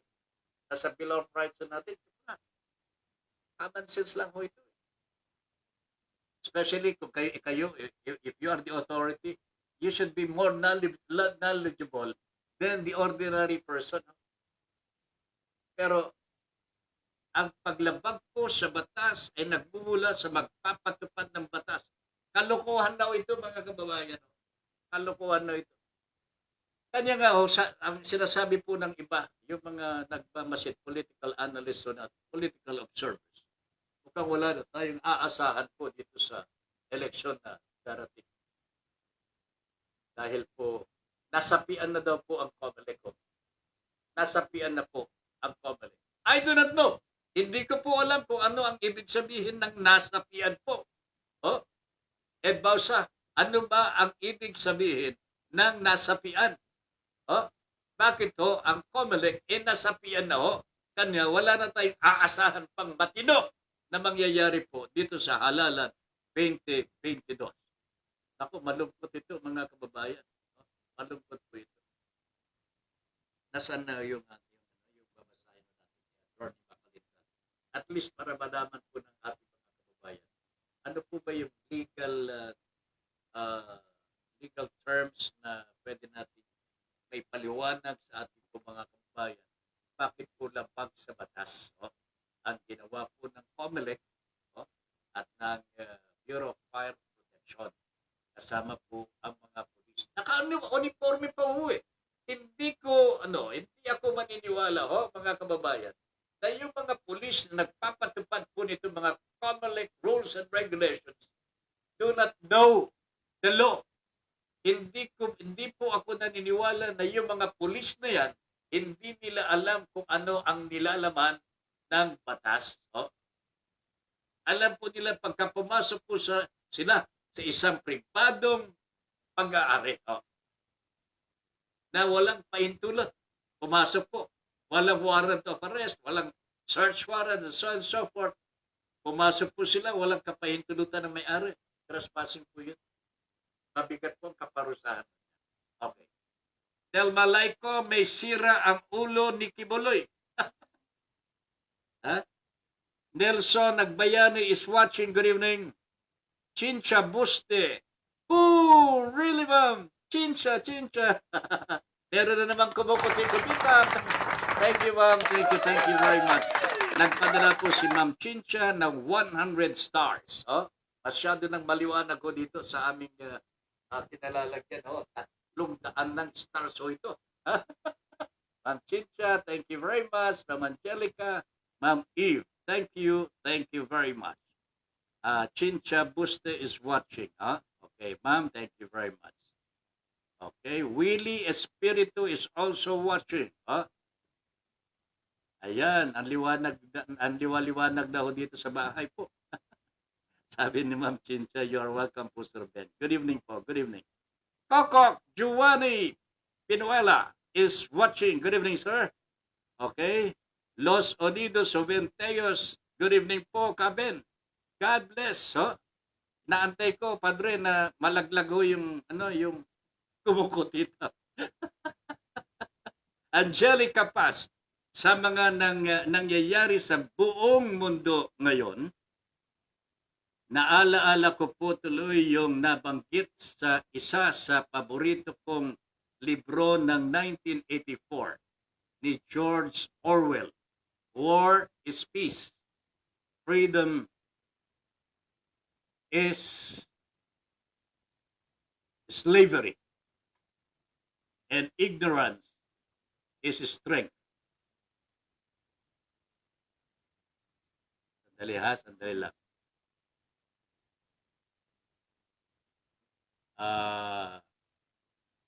Nasa Bill of Rights natin, common sense lang ito. Especially kung kayo, if you are the authority, you should be more knowledgeable than the ordinary person. Pero ang paglabag po sa batas ay nagmumula sa magpapatupad ng batas. Kalokohan daw ito, mga kababayan. Kalokohan na ito. Kanya nga, ang sinasabi po ng iba, yung mga nagmamasid, political analysts at political observers, mukhang wala na tayong aasahan po dito sa eleksyon na darating. Dahil po, nasapian na daw po ang COMELEC. Nasapian na po ang COMELEC. I do not know. Hindi ko po alam kung ano ang ibig sabihin ng nasapian po. Ed Bausa, ano ba ang ibig sabihin ng nasapian? Bakit ang COMELEC nasapian na kanya wala na tayong aasahan pang matino na mangyayari po dito sa halalan 2022. Ako, malungkot ito, mga kababayan. Malungkot po ito. Nasaan na yung babasahin natin, Attorney Macalitan? At least para malaman po ng ating mga kababayan, ano po ba yung legal terms na pwede natin may paliwanag sa ating po mga kababayan, bakit po labag sa batas ang ginawa po ng COMELEC at ng Bureau of Fire Protection. Kasama po ang mga pulis. Naka-uniforme pa ho eh. Hindi ako maniniwala mga kababayan, na yung mga pulis na nagpapatupad po nito mga COMELEC rules and regulations do not know the law. Hindi po ako naniniwala na yung mga pulis na yan, hindi nila alam kung ano ang nilalaman ng batas. Alam po nila pagka pumasok po sila sa isang pribadong pag-aari na walang pahintulot. Pumasok po. Walang warrant of arrest, walang search warrant, and so on and so forth. Pumasok po sila, walang kapahintulutan ng may-ari. Trespassing po yun. Mabigat po ang kaparusahan. Okay. Del Malayco, may sira ang ulo ni Kibuloy. Nelson Nagbayani is watching. Good evening. Chincha Buste. Oh, really, ma'am? Chincha. Meron na naman kumukuti-kutita. Thank you, ma'am. Thank you very much. Nagpadala po si Ma'am Chincha ng 100 stars. Masyado nang maliwanag ko dito sa aming kinalalagyan. 300 ng stars ito. Ma'am Chincha, thank you very much. Ma'am Angelica, Ma'am Eve, thank you very much. Chincha Buste is watching. Okay, ma'am, thank you very much. Okay, Willie Espiritu is also watching. Ayan, ang liwanag daw dito sa bahay po. Sabi ni Ma'am Chincha, you are welcome po, Sir Ben. Good evening po, good evening. Coco Giovanni Pinuela is watching. Good evening, sir. Okay. Los Unidos Joventeos, good evening po, Kaben. God bless. Naantay ko, Padre, na malaglago yung kumukutita. Angelica Paz, sa mga nangyayari sa buong mundo ngayon, naalaala ko po tuloy yung nabanggit sa isa sa paborito kong libro ng 1984 ni George Orwell. War is peace. Freedom is slavery. And ignorance is strength. Sandali lang.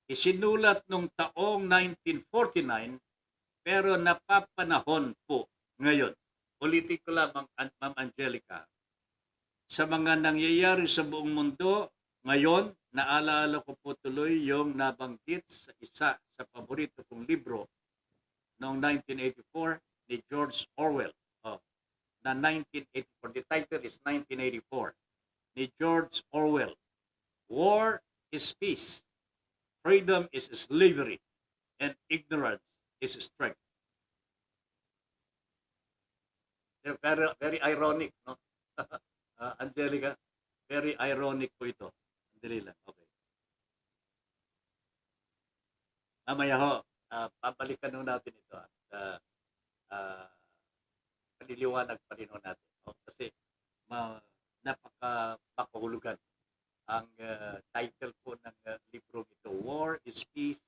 Isinulat nung taong 1949 pero napapanahon po ngayon. Ulitin ko lamang, Ma'am Angelica, sa mga nangyayari sa buong mundo ngayon, naalaala ko po tuloy yung nabanggit sa isa sa paborito kong libro noong 1984 ni George Orwell. Na 1984, the title is 1984, ni George Orwell. War is peace, freedom is slavery, and ignorance is strength. Very, very ironic, no? Angelica, very ironic po ito. Andali lang, okay. Mamaya ho, pabalikan ho natin ito. niliwanag pa rin ho natin. No? Kasi napaka-makahulugan ang title po ng libro ito, War is Peace.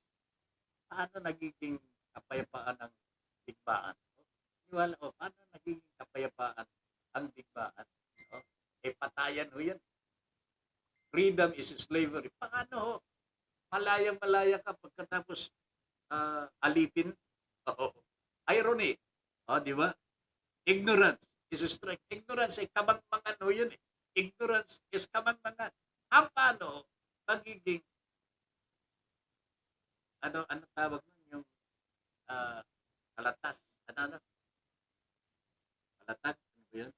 Paano nagiging kapayapaan ang digmaan? No? Niwala ko, paano nagiging kapayapaan ang digmaan? No? Patayan ho yan. Freedom is slavery. Paano ho? Malayang-malaya ka pagkatapos alitin. Oh, irony. Di ba? Ignorance is strength. Ignorance ay kamangmangan ho yun. Ignorance is kamangmangan. Paano magiging ano tawag nun yung kalatas? Ano? Kalatag? Ano ba yun?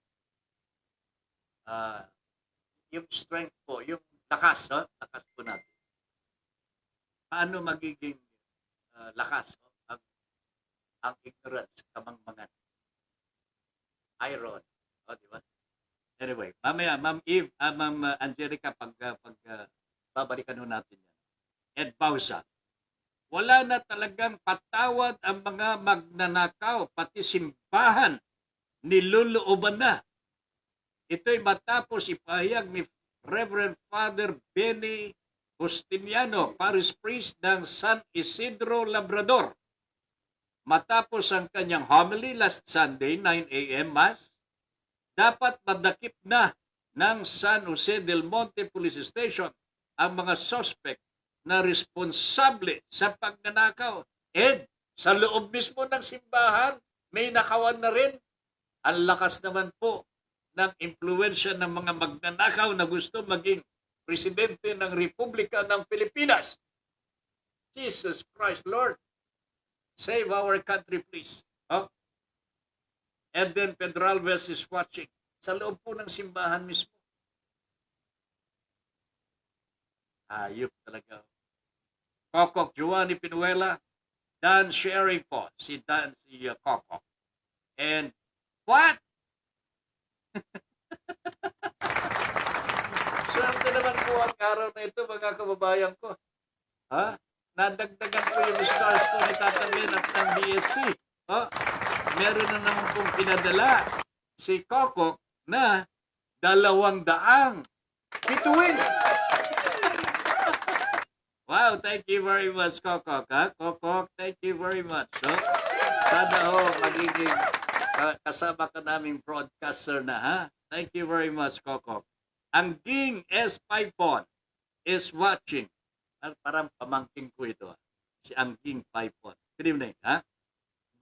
Yung strength po, yung lakas, lakas po natin. Paano magiging lakas ang ignorance, kamangmangan? Iron. Di ba? Anyway, mamaya, Ma'am Eve, Ma'am Angelica, pag babalikan ho natin yan. Ed Bausa, wala na talagang patawad ang mga magnanakaw, pati simbahan, nilulooban na. Ito'y matapos ipahayag ni Reverend Father Benny Justiniano, Parish Priest ng San Isidro, Labrador. Matapos ang kanyang homily last Sunday, 9 a.m. Mass, dapat madakip na ng San Jose del Monte Police Station ang mga suspect na responsable sa pagnanakaw. Sa loob mismo ng simbahan, may nakawan na rin. Ang lakas naman po ng impluensya ng mga magnanakaw na gusto maging presidente ng Republika ng Pilipinas. Jesus Christ, Lord, save our country, please. And then Pedralbes is watching. Sa loob po ng simbahan mismo. Ayup talaga. Kokok Giovanni Pinuela, Dan sharing po. Si Kokok. And what? Swerte naman po ang araw na ito, mga kababayan ko. Nadagdagan po yung stars po ni Tata Ben at ng BSC. Meron na naman pong pinadala si Kokok na 200 bituin. Wow, thank you very much, Kokok. Kokok, thank you very much. Sana magiging kasama ka naming broadcaster na, Thank you very much, Kokok. Ang Ging S. Paipon is watching. Parang pamangking ko ito. Si Angging Paipon. Good evening,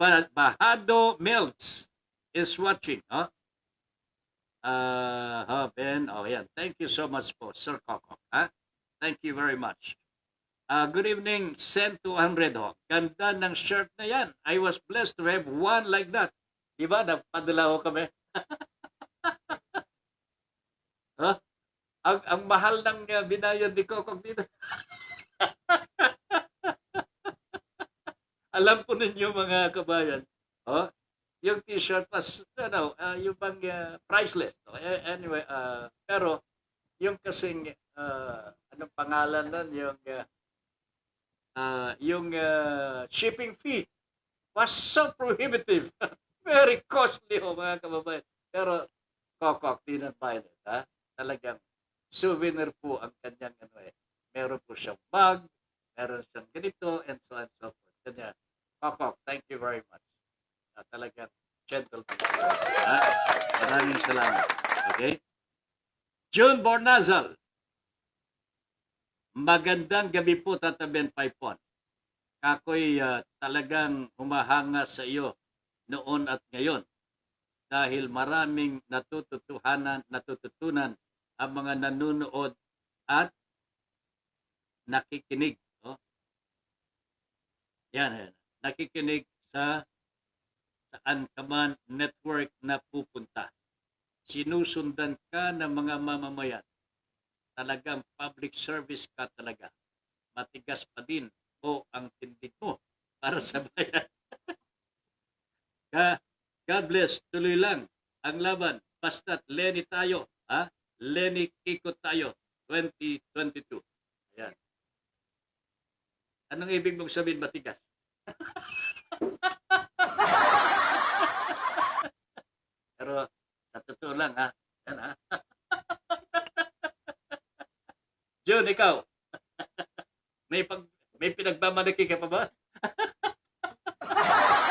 Bahado Melts is watching, Ben, yan. Thank you so much po, Sir Kokok, Thank you very much. Good evening, Sen 200, Ganda ng shirt na yan. I was blessed to have one like that. Diba? Napadala ko kami. Ang mahal ng binayad ni Kokok dito. Alam po ninyo, mga kabayan, yung t-shirt pas, yung bang priceless. Anyway, pero yung kasing, anong pangalan nun, yung shipping fee was so prohibitive. Very costly, mga kababayan. Pero Kokok didn't buy it. Talagang souvenir po ang kanyang meron po siyang bag, meron siyang ganito, and so on and so forth. Kanya, Kokok, thank you very much. Talagang gentleman. Maraming salamat. Okay? June Bornazal. Magandang gabi po, Tata Ben Paipon. Ako'y talagang humahanga sa iyo noon at ngayon dahil maraming natututunan ang mga nanonood at nakikinig. Yan. Nakikinig sa saan ka man network na pupunta. Sinusundan ka ng mga mamamayan. Talagang public service ka talaga. Matigas pa din o ang tindig mo para sa bayan. God bless. Tuloy lang ang laban. Basta't Lenny tayo. Lenny Kiko tayo. 2022. Ayan. Anong ibig mong sabihin matigas? June, ikaw. May may pinagmamalaki ka pa ba?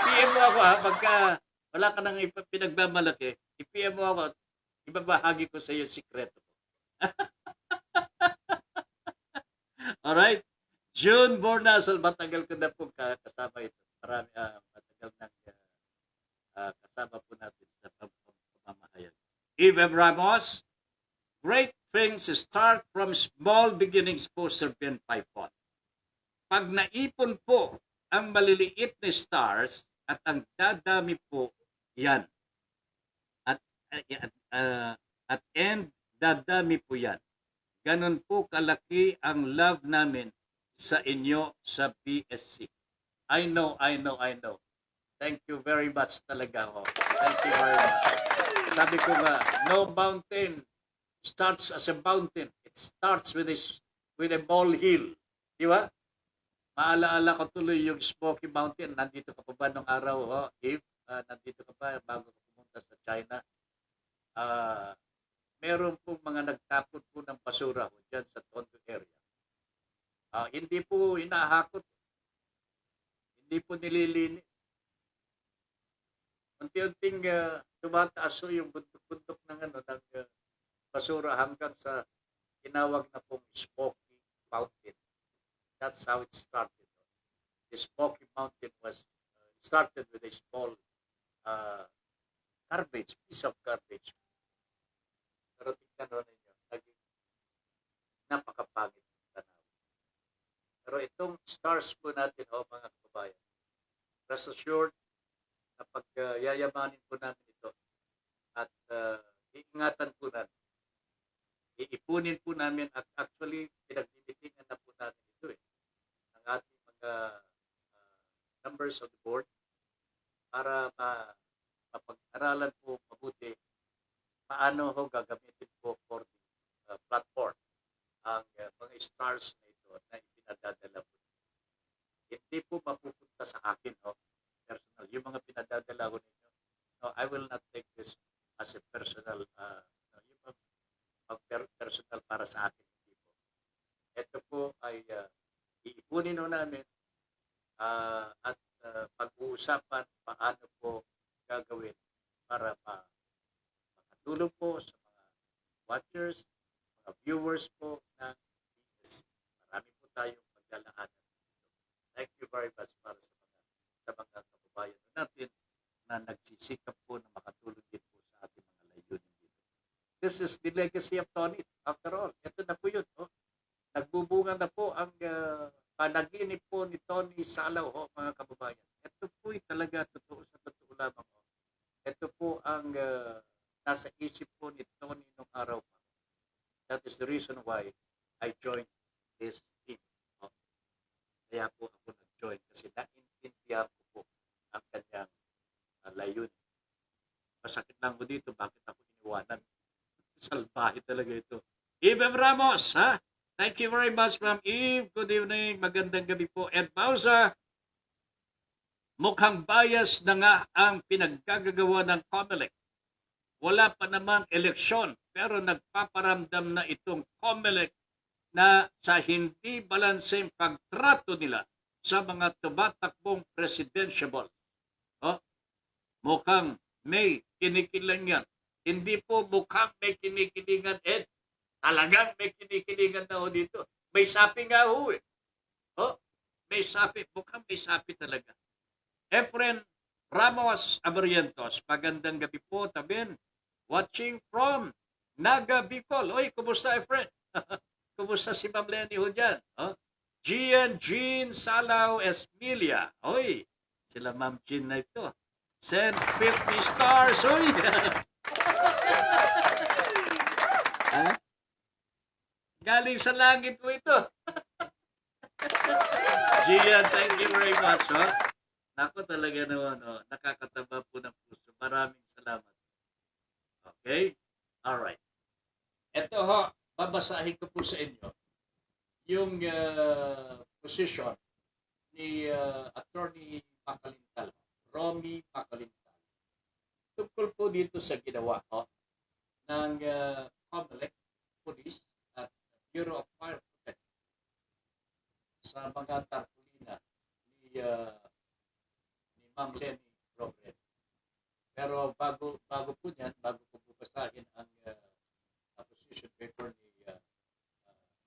PM mo ako ha, pagka wala ka nang pinagmamalaki, i-PM mo ako, ibabahagi ko sa iyo sikreto ko. Alright? June Bornasol, matagal ko na po kasama ito. Marami, matagal na kasama po natin sa pamamahayag. Eve Ramos, great things start from small beginnings po, Sir Ben Paipon. Pag naipon po ang maliliit na stars at ang dadami po yan. At end, dadami po yan. Ganon po kalaki ang love namin sa inyo sa BSC. I know. Thank you very much talaga ho. Thank you very much. Sabi ko nga, no mountain starts as a mountain. It starts with a molehill. Di ba? Maalaala ko tuloy yung Smoky Mountain. Nandito ka pa ba nung araw, ho? If nandito ka pa bago ka pumunta sa China? Meron po mga nagtapon po ng basura ho, dyan sa Tondo area. Hindi po hinahakot. Hindi po nililinis. Unti-unting tumataas ho yung bundok ng basura hanggang sa tinawag na pong Smoky Mountain. That's how it started. The Smoky Mountain was started with a small piece of garbage. Pero tingnan ho ninyo, naging napakapangit ng tanaw. Pero itong stars po natin, mga kababayan, rest assured na pag yayamanin po namin ito at iingatan po namin, iipunin po namin at actually pinaglimitingan na po namin ito ng ating mga members of the board para mapag-aralan po mabuti paano ho gagamitin po for the platform ang mga stars na ito na ipinadadala po. Hindi po mapupunta sa akin personal. Yung mga pinadadala ko ninyo, I will not take this as a personal personal para sa akin. Hindi po. Ito po ay iipunin ho namin at pag-uusapan paano po gagawin para makatulong po sa mga watchers, mga viewers po ng BSC. Marami po tayong paglalaanan. Thank you very much para sa mga kababayan natin na nagsisikap po na makatulong din po sa ating mga layunin dito. This is the legacy of Tony. After all, ito na po yun. Nagbubunga na po ang panaginip po ni Tony Salaw, mga kababayan. Ito po talaga totoo sa totoo lamang. Ito po ang nasa isip po ni Tony nung araw pa. That is the reason why I joined this team. Kaya po ako nag-join kasi naintindihan ko po ang kanyang layunin. Masakit lang ko dito, bakit ako iniwanan? Salbahe talaga ito. Eve Ramos, ha? Thank you very much, Ma'am Eve. Good evening. Magandang gabi po. Ed Bauza, mukhang bias na nga ang pinaggagawa ng COMELEC. Wala pa namang eleksyon, pero nagpaparamdam na itong COMELEC na sa hindi balanseng pagtrato nila sa mga tumatakbong presidentiable. Mukhang may kinikilingan. Hindi po mukhang may kinikilingan, Ed. Talagang may kinikilingan na dito. May sapi nga may sapi. Mukhang may sapi talaga. Efren Ramos Abarientos, magandang gabi po, Tabin. Watching from Naga Bicol. Oy, kumusta, Efren? Kumusta si Ma'am Lenny ho dyan? Jean Salaw Esmilia. Oy, sila Ma'am Jean na ito. Send 50 stars. Oy! Galing sa langit po ito. Gian, thank you very much. Nako talaga naman. Nakakataba po ng puso. Maraming salamat. Okay? Alright. Ito babasahin ko po sa inyo yung position ni Attorney Macalintal, Romy Macalintal. Tungkol po dito sa ginawa ng COMELEC, Police, at Bureau of Fire sa mga tarpulina ni Ma'am Lenny Robret. Pero bago po niyan, bago ko basahin ang position paper ni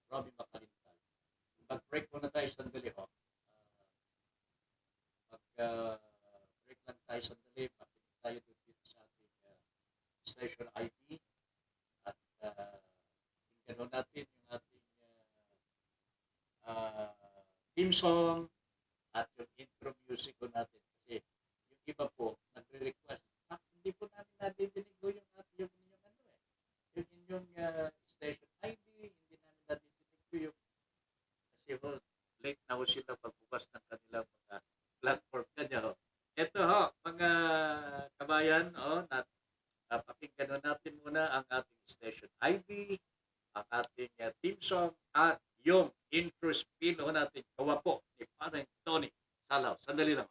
Robbie Macalintal, mag-break muna tayo sandali ho. Mag-break lang tayo sandali, makinig tayo dito sa ating station ID at tingnan natin yung ating theme song at yung intro music ko natin kasi yung iba po nagre-request hindi po namin nadidinig ko yung inyong station ID, hindi namin nadidinig ko yung kasi ho, late na ho sila pagbukas ng kanilang mga platform kanya ho. Ito ho, mga kabayan, pakinggan natin muna ang ating station ID, ang ating theme song at yung intro spin natin gawa po ni Parang Tony Salaw. Sandali lang.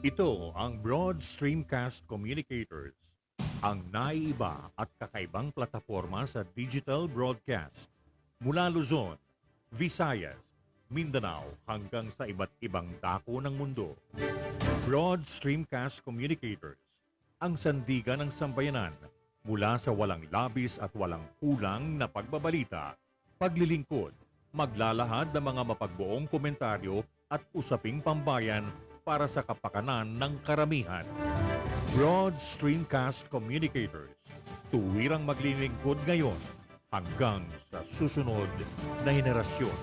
Ito ang Broad Streamcast Communicators, ang naiiba at kakaibang plataporma sa digital broadcast mula Luzon, Visayas, Mindanao hanggang sa iba't ibang dako ng mundo. Broad Streamcast Communicators, ang sandigan ng sambayanan mula sa walang labis at walang kulang na pagbabalita, paglilingkod, maglalahad ng mga mapagbuong komentaryo at usaping pambayan para sa kapakanan ng karamihan. Broad Streamcast Communicators, tuwirang maglilingkod ngayon hanggang sa susunod na henerasyon.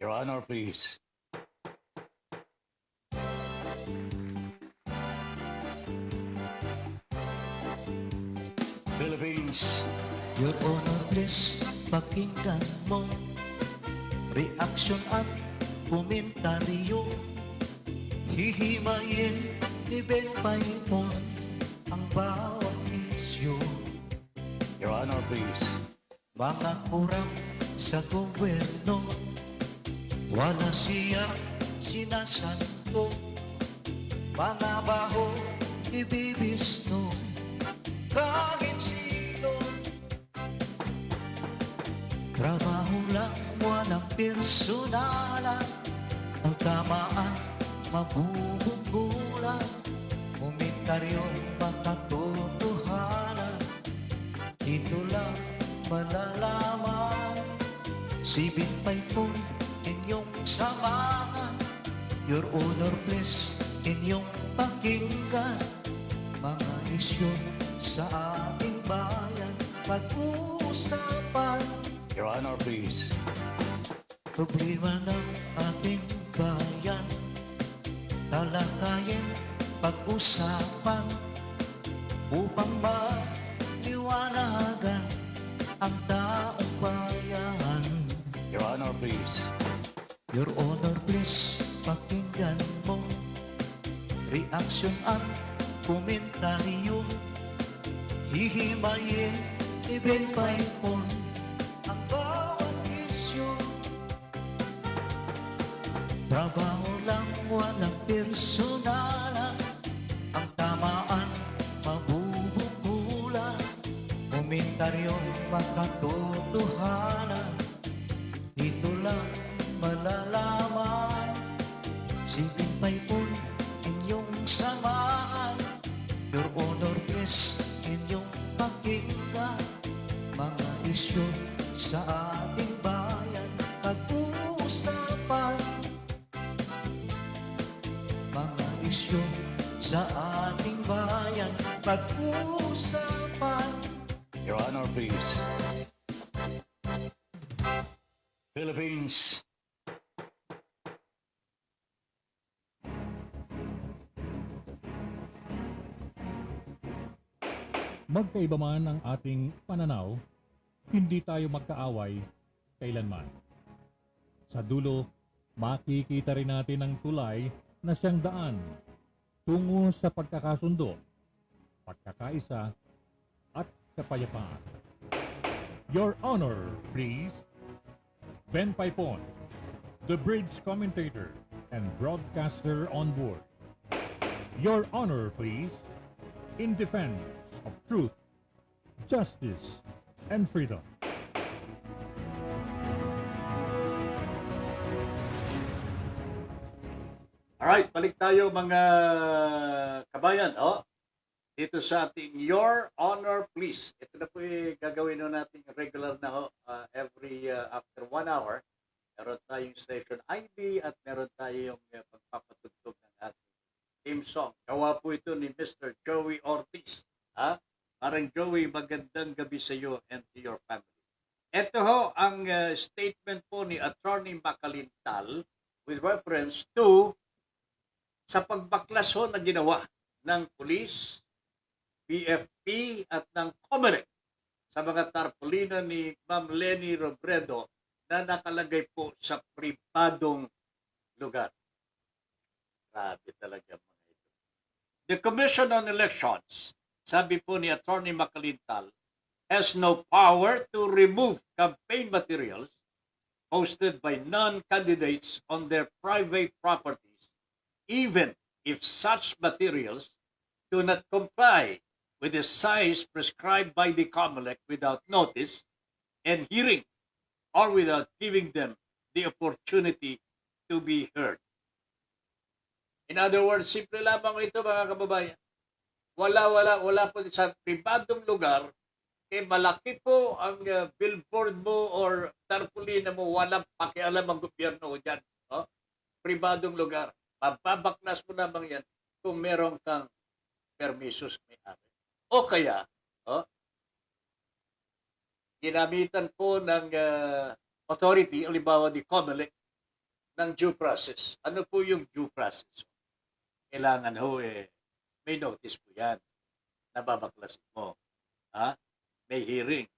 Your Honor, please. Philippines, Your Honor, please, pakinggan mo reaksyon at komentaryo. Hihimayin ni Ben Paimon ang bawat isyu. Your Honor, please. Mga kurang sa gobyerno, wala siya sinasanto. Mga baho ibibisno kahit sino. Trabaho lang, walang personalan. Ang tamaan, mabubunggulan. Komentaryo'y makatotohanan. Dito lang malalaman. Si Binpay po, inyong samahan. Your Honor, please, inyong pakinggan. Mga isyu sa ating bayan, pag-uusapan. Your Honor, please. Problema ng ating bayan, talakayin, pag-usapan, upang maliwanagan ang taong bayan. Your Honor, please. Your Honor, please, pakinggan mo reaksyon at komentaryo. Hihimayin ni Ben Paimon ang bawat isyu. Trabaho lang, walang personalan. Ang tamaan, mabubunggulan. Komentaryo'y makatotohanan. Dito lang malalaman. Si Binpay po, inyong samahan. Your Honor, please, inyong pakinggan. Mga isyu sa ating bayan, pag-uusapan. Mga isyu sa ating bayan, pag-uusapan. Your Honor, please. Philippines, Magkaiba man ang ating pananaw, hindi tayo magkaaway kailanman. Sa dulo, makikita rin natin ang tulay na siyang daan tungo sa pagkakasundo, pagkakaisa, at kapayapaan. Your Honor, please. Ben Paipon, the bridge commentator and broadcaster on board. Your Honor, please. In defense of truth, justice, and freedom. Alright, balik tayo mga kabayan. Dito sa ating Your Honor, please. Ito na po gagawin natin regular na every after 1 hour. Meron tayong station ID at meron tayong pagpapatugtog ng ating theme song. Gawa po ito ni Mr. Joey Ortiz. Parang Joey, magandang gabi sa iyo and to your family. Ito ho ang statement po ni Attorney Macalintal with reference to sa pagbaklas ho na ginawa ng pulis, PFP at ng COMELEC sa mga tarpaulina ni Ma'am Leni Robredo na nakalagay po sa pribadong lugar. Grabe talaga mga ito. The Commission on Elections, sabi po ni Attorney Macalintal, has no power to remove campaign materials posted by non-candidates on their private properties, even if such materials do not comply with the size prescribed by the COMELEC without notice and hearing or without giving them the opportunity to be heard. In other words, simple lamang ito mga kababayan. Wala po sa pribadong lugar, malaki po ang billboard mo or tarpaulina mo, walang pakialam ang gobyerno dyan. Pribadong lugar. Mababaklas mo lamang yan kung meron kang permisos may-ari. O kaya, ginamitan po ng authority, halimbawa di COMELEC, ng due process. Ano po yung due process? Kailangan may notice po yan. Nababaklasin mo. May hearing.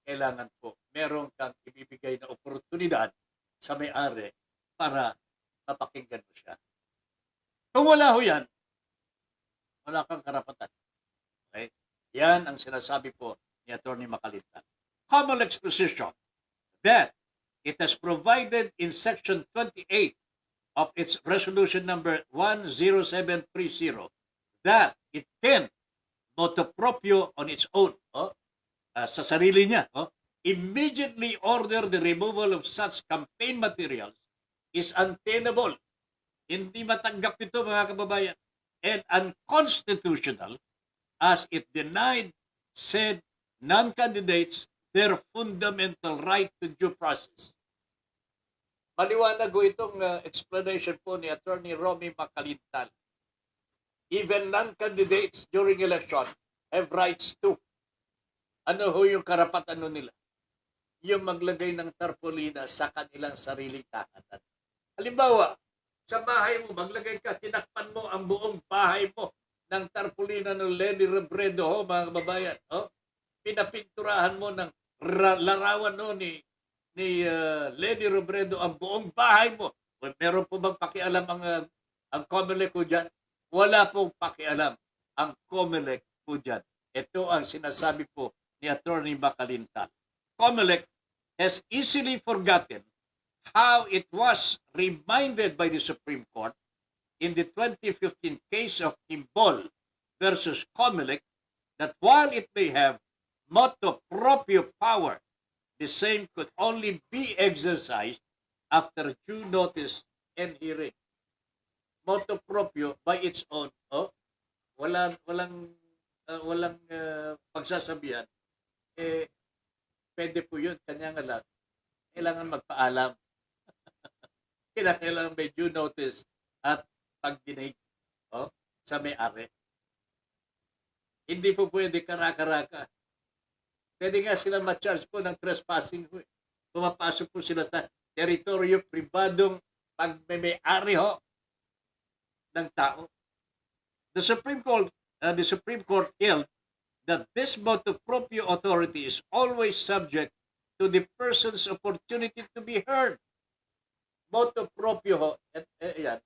Kailangan po meron kang ibibigay na oportunidad sa may-ari para mapakinggan mo siya. Kung wala ho yan, wala kang karapatan. Okay? Yan ang sinasabi po ni Atty. Macalintal. COMELEC's position that it has provided in Section 28 of its resolution number 10730 that it can motu proprio on its own, sa sarili niya, immediately order the removal of such campaign materials is untenable. Hindi matanggap ito mga kababayan. And unconstitutional as it denied said non-candidates their fundamental right to due process. Maliwanag itong explanation po ni Attorney Romy Macalintal. Even non-candidates during election have rights too. Ano ho yung karapatan nila? Yung maglagay ng tarpaulina sa kanilang sariling tahanan. Halimbawa, sa bahay mo, maglagay ka, tinakpan mo ang buong bahay mo ng tarpaulina ng Leni Robredo, mga kababayan. Pinapinturahan mo ng larawan ni Leni Robredo ang buong bahay mo. Meron po bang pakialam ang COMELEC po dyan? Wala pong pakialam ang COMELEC po dyan. Ito ang sinasabi po ni Atty. Macalintal. COMELEC has easily forgotten how it was reminded by the Supreme Court in the 2015 case of Kimball versus COMELEC that while it may have motu proprio power, the same could only be exercised after due notice and hearing. Motu proprio by its own, walang pagsasabihan, pwede po yun, kanya nga lang, kailangan magpaalam. Kailangan may due notice at pagdinig sa may-ari. Hindi po pwede karaka-raka. Pwede nga sila ma-charge po ng trespassing. Pumapasok po sila sa teritoryo pribadong pag-may-ari ng tao. The Supreme Court held that this motu proprio authority is always subject to the person's opportunity to be heard. Motu proprio yan,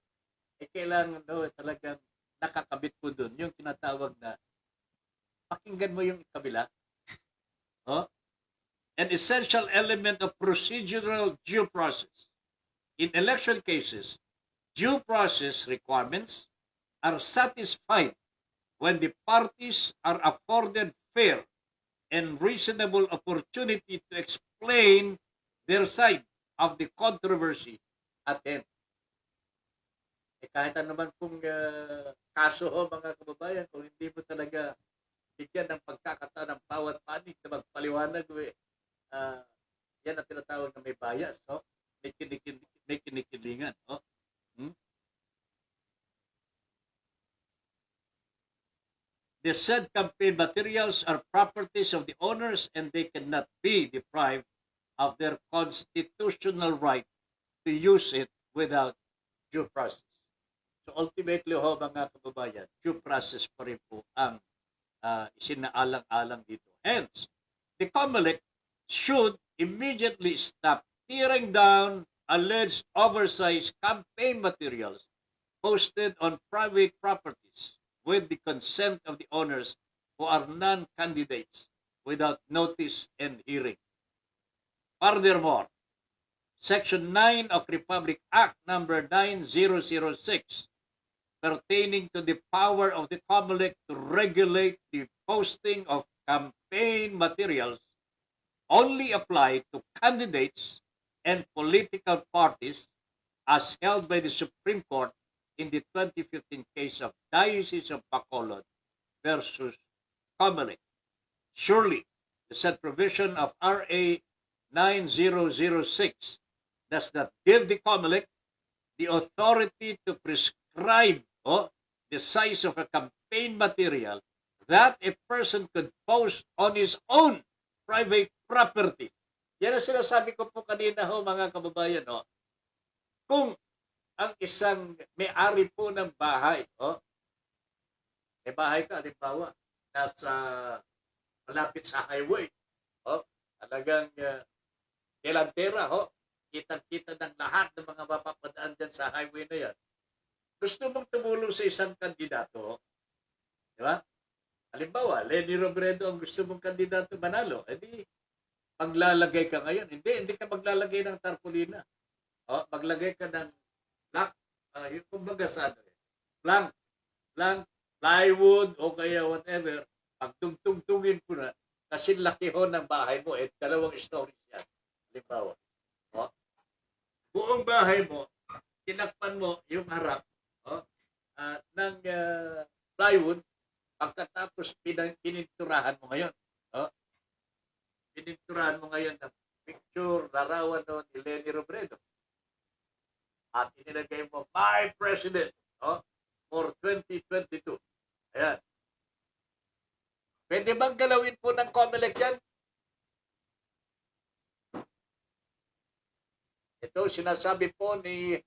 kailangan talagang nakakabit po doon yung tinatawag na pakinggan mo yung kabila. An essential element of procedural due process. In election cases, due process requirements are satisfied when the parties are afforded fair and reasonable opportunity to explain their side of the controversy at hand. Kahit ano man pong kaso ho, mga kababayan, kung hindi mo talaga bigyan ng pagkakataon ng bawat panig na magpaliwanag, yan ang tinatawag na may bias, may kinikilingan. Hmm? The said campaign materials are properties of the owners and they cannot be deprived of their constitutional right to use it without due process. So ultimately ho, mga kababayan, due process pa rin po ang isinaalang-alang dito. Hence, the COMELEC should immediately stop tearing down alleged oversized campaign materials posted on private properties with the consent of the owners who are non-candidates without notice and hearing. Furthermore, Section 9 of Republic Act number 9006 pertaining to the power of the COMELEC to regulate the posting of campaign materials only apply to candidates and political parties as held by the Supreme Court in the 2015 case of Diocese of Bacolod versus COMELEC. Surely, the said provision of RA 9006 does not give the COMELEC the authority to prescribe the size of a campaign material that a person could post on his own private property. Yan ang sinasabi ko po kanina ho, mga kababayan. Kung ang isang may-ari po ng bahay, may bahay ka, halimbawa, nasa malapit sa highway, talagang delantera, kitang-kita ng lahat ng mga mapapadaan dyan sa highway na yan. Gusto mong tumulong sa isang kandidato, di ba? Halimbawa, Leni Robredo ang gusto mong kandidato manalo, edi maglalagay ka ngayon. Hindi ka maglalagay ng tarpaulina. Maglagay ka ng black, yung kumbaga sa ano, plank, plywood o kaya whatever, pagtungtungtungin ko na, kasi laki ho ng bahay mo, dalawang stories yan. Halimbawa, buong bahay mo, tinakpan mo yung harap ng plywood, pagkatapos pininturahan mo ngayon. Pininturahan mo ngayon ng picture, larawan doon ni Leni Robredo. At inilagay mo, My President, for 2022. Ayan. Pwede bang galawin po ng COMELEC yan? Ito, sinasabi po ni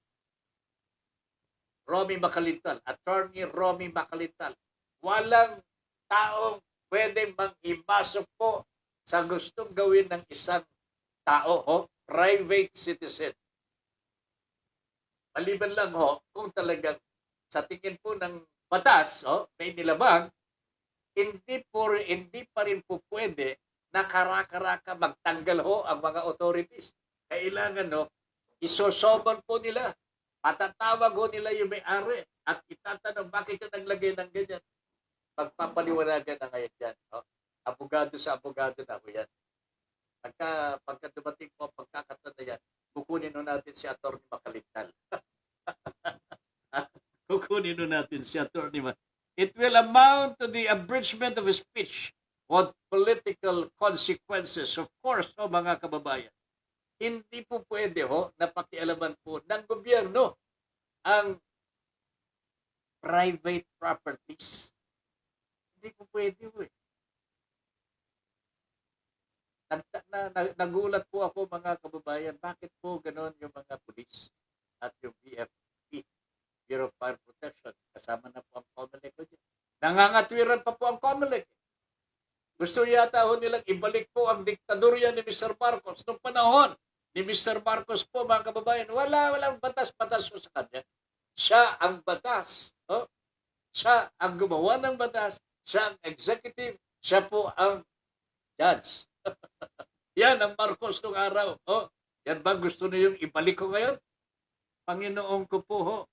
Romy Macalintal, Attorney Romy Macalintal. Walang taong pwede mang-imasok po sa gustong gawin ng isang tao, private citizen. Maliban lang kung talagang sa tingin po ng batas, may nilabag, hindi pa rin po pwede na karaka-raka magtanggal ang mga authorities. Kailangan isosobal po nila. Patatawag nila yung may-ari at itatanong bakit ka naglagay ng ganyan. Pagpapaliwanagan na ngayon yan. Abogado sa abogado na yan. Pagka dumating po pagkakataon na yan, kukunin natin si Atty. Macalintal. Kukunin natin si Atty. It will amount to the abridgment of speech with political consequences. Of course, mga kababayan. Hindi po pwede na pakialaman po ng gobyerno ang private properties. Hindi po pwede Nagulat po ako, mga kababayan, bakit po ganon yung mga pulis at yung BFP, Bureau of Fire Protection, kasama na po ang COMELEC ko dyan. Nangangatwiran pa po ang COMELEC. Gusto yata nilang ibalik po ang diktadorya ni Mr. Marcos noong panahon ni Mr. Marcos po, mga kababayan. Walang batas-batas sa kanya. Siya ang batas. Siya ang gumawa ng batas. Siya ang executive. Siya po ang judge. Yan ang Marcos noong araw. Yan ba gusto niyo yung ibalik ko ngayon? Panginoon ko po,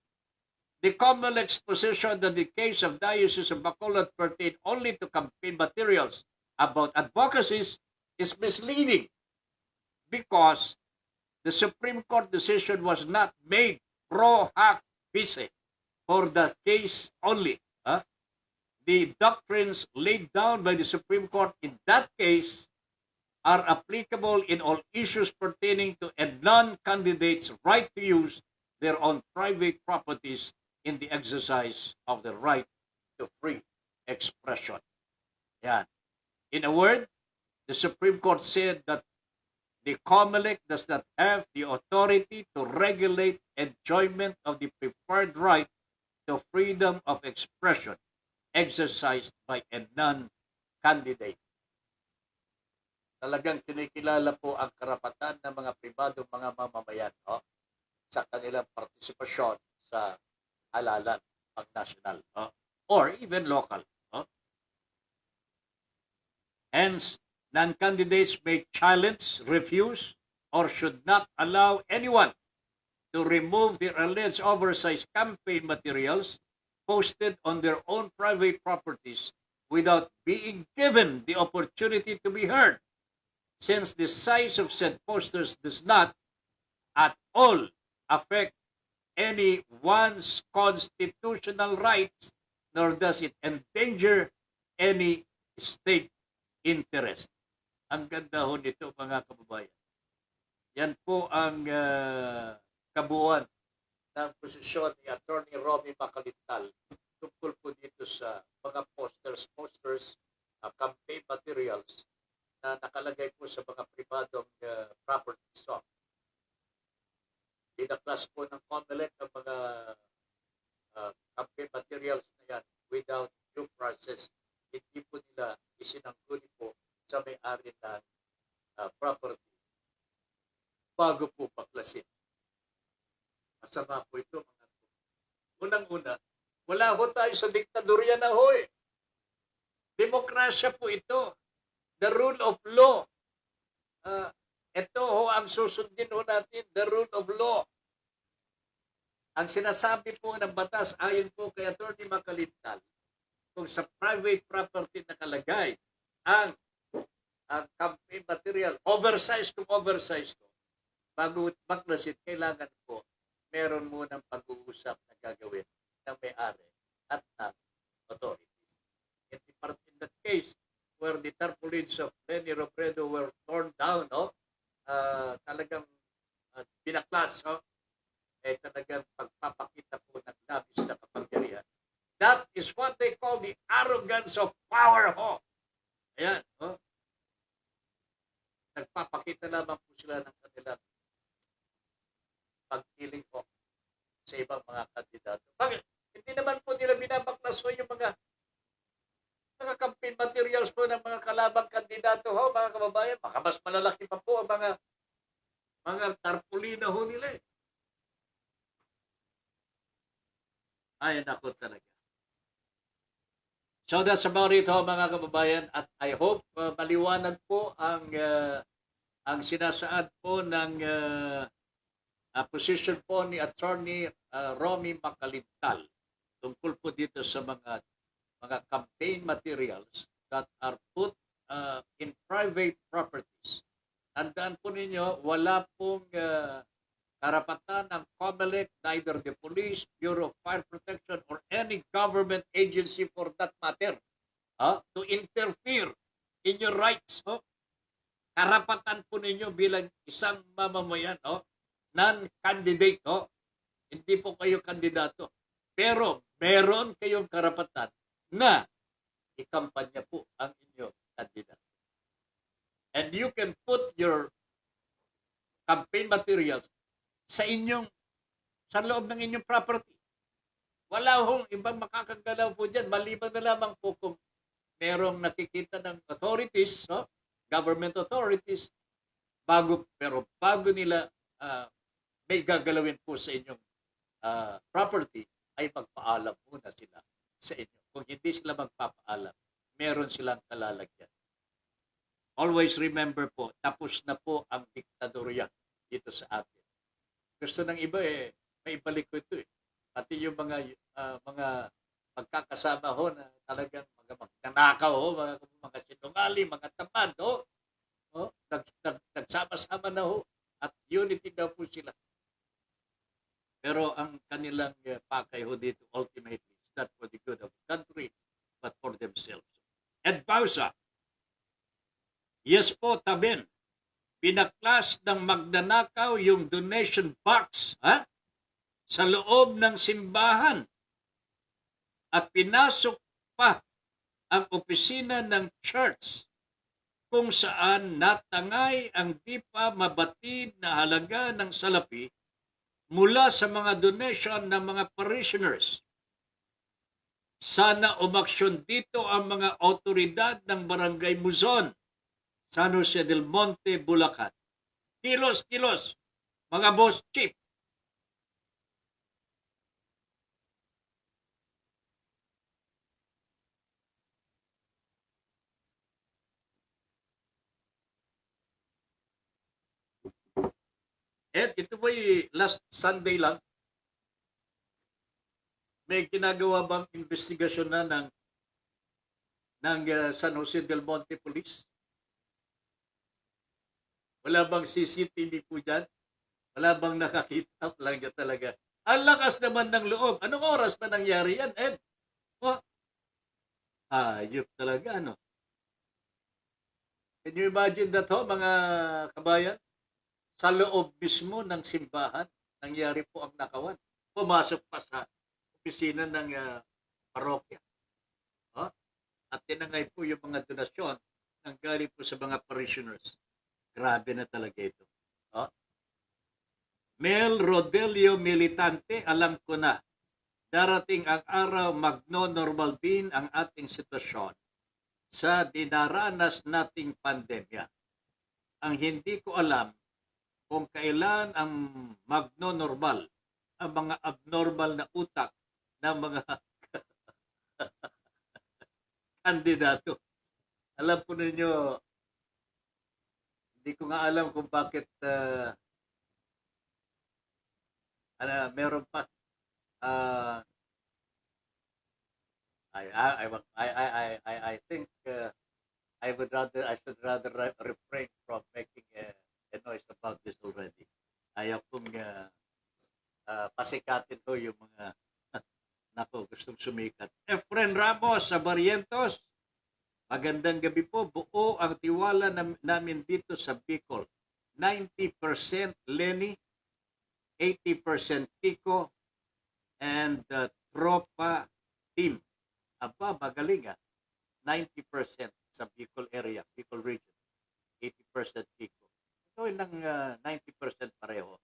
The COMELEC's position that the case of Diocese of Bacolod pertain only to campaign materials about advocacies is misleading because the Supreme Court decision was not made pro hac vice for the case only. The doctrines laid down by the Supreme Court in that case are applicable in all issues pertaining to a non-candidate's right to use their own private properties in the exercise of the right to free expression. Yan. In a word, the Supreme Court said that the COMELEC does not have the authority to regulate enjoyment of the preferred right to freedom of expression exercised by a non-candidate. Talagang kinikilala po ang karapatan ng mga pribadong mga mamamayan sa kanilang partisipasyon sa halalan pag-national or even local. Hence, non-candidates may challenge, refuse, or should not allow anyone to remove their alleged oversized campaign materials posted on their own private properties without being given the opportunity to be heard, since the size of said posters does not at all affect any one's constitutional rights, nor does it endanger any state interest. Ang ganda ho nito, mga kababayan. Yan po ang kabuuan ng posisyon ni Attorney Romy Macalintal tungkol po dito sa mga posters, campaign materials na nakalagay po sa mga pribadong properties. So, dinaklas po ng COMELEC ang mga campaign materials na yan without due process. Hindi po nila isinangguni po sa may-ari ng property bago po paklasin. Masama po ito, mga unang-una, wala ho tayo sa diktadorya na ho eh. Demokrasya po ito. The rule of law. Ito ho ang susundin ho natin, the rule of law. Ang sinasabi po ng batas ayon po kay Attorney Macalintal, kung sa private property nakalagay ang campaign material, oversized to, bago maklasin, kailangan po meron munang pag-uusap na gagawin ng may-ari at ng authorities. In that case, where the tarpaulins of Lenny Robredo were torn down, talagang binaklas, talagang pagpapakita po ng labis na kapangyarihan. That is what they call the arrogance of power, Ayan, Nagpapakita lamang po sila ng kanilang pagpiling sa ibang mga kandidato. Bakit? Hindi naman po nila binabaklas yung mga campaign materials po ng mga kalabang kandidato, mga kababayan. Baka mas malalaki pa po ang mga tarpulina nila eh. Ay, naku talaga. So that's about it mga kababayan, at I hope maliwanag po ang sinasaad po ng position po ni Attorney Romy Macalintal tungkol po dito sa mga campaign materials that are put in private properties. Tandaan po ninyo, wala pong karapatan ng COMELEC, neither the police, Bureau of Fire Protection, or any government agency for that matter, to interfere in your rights. Karapatan po ninyo bilang isang mamamayan, non-candidate, hindi po kayo kandidato. Pero meron kayong karapatan na ikampanya po ang inyong kandidato. And you can put your campaign materials sa loob ng inyong property. Wala hong ibang makakagalaw po dyan. Maliban na lamang po kung merong nakikita ng authorities, government authorities, pero bago nila may gagalawin po sa inyong property, ay magpaalam muna sila sa inyo. Kung hindi sila magpapaalam, meron silang kalalagyan. Always remember po, tapos na po ang diktadorya dito sa atin. Gusto ng iba maibalik ko ito pati yung mga magkakasama ho na talagang mga magnanakaw ho, mga sinungaling, mga tamad ho, nagsama-sama na ho at unity daw po sila. Pero ang kanilang pakay ho dito ultimately is not for the good of the country but for themselves. Ed Bausa, yes po, Taben, pinaklas ng magnanakaw yung donation box sa loob ng simbahan at pinasok pa ang opisina ng church kung saan natangay ang di pa mabatid na halaga ng salapi mula sa mga donation ng mga parishioners. Sana umaksyon dito ang mga otoridad ng Barangay Muzon, San Jose del Monte, Bulacan. Kilos, kilos, mga boss chief. Ed, ito po'y last Sunday lang. May ginagawa bang investigasyon na ng San Jose del Monte Police? Wala bang CCTV po dyan? Wala bang nakakita lang dyan talaga? Ang lakas naman ng loob. Anong oras pa nangyari yan, Ed? Ayop talaga, ano? Can you imagine that, mga kabayan? Sa loob mismo ng simbahan, nangyari po ang nakawan. Pumasok pa sa opisina ng parokya. At tinangay po yung mga donasyon ng galing po sa mga parishioners. Grabe na talaga ito. Mel Rodelio Militante, alam ko na, darating ang araw magno-normal din ang ating sitwasyon sa dinaranas nating pandemya. Ang hindi ko alam kung kailan ang magno-normal ang mga abnormal na utak ng mga kandidato. Alam po ninyo, hindi ko nga alam kung bakit meron pa I think I should rather refrain from making a noise about this already. Ayaw kong pasikatin ko yung mga gustong sumikat. Efren Ramos sa Barrientos, magandang gabi po. Buo ang tiwala namin dito sa Bicol. 90% Lenny, 80% Kiko, and Tropa Team. Aba, magaling 90% sa Bicol area, Bicol region. 80% Kiko. Ito ng 90% pareho.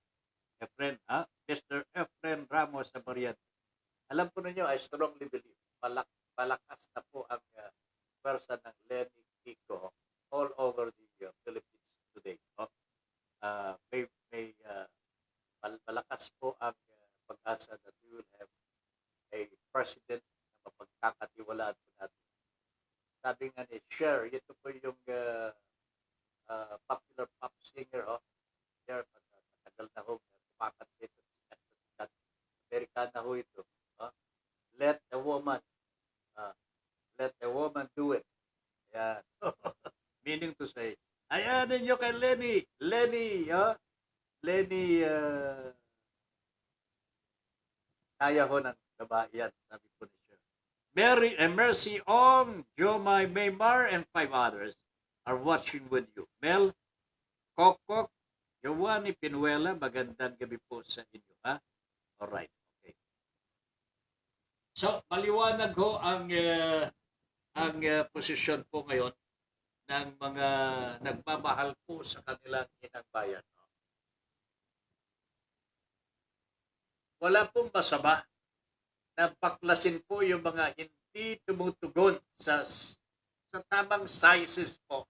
Efren, Mr. Efren Ramos sa Barrientos. Alam po ninyo, I strongly believe, malakas na po ang pwersa ng Lenny Kiko all over the Philippines today. Malakas po ang pag-asa that we will have a president na mapagkakatiwalaan po natin. Sabi nga ni Cher, ito po yung popular pop singer, Cher, matagal na ho, kumakat dito, sikat, Amerikana ho ito. Let a woman do it. Ayan. Meaning to say, ayan ninyo kay Lenny, kaya ho ng babae yan, sabi ko ni Sir. Mary and Mercy Ong, Jomai Maymar, and 5 others are watching with you. Mel, Kokok, Giovanni Pinuela, magandang gabi po sa inyo. Alright. So, maliwanag ho ang posisyon po ngayon ng mga nagmamahal po sa kanilang inang bayan. Wala pong masama na baklasin po yung mga hindi tumutugon sa tamang sizes po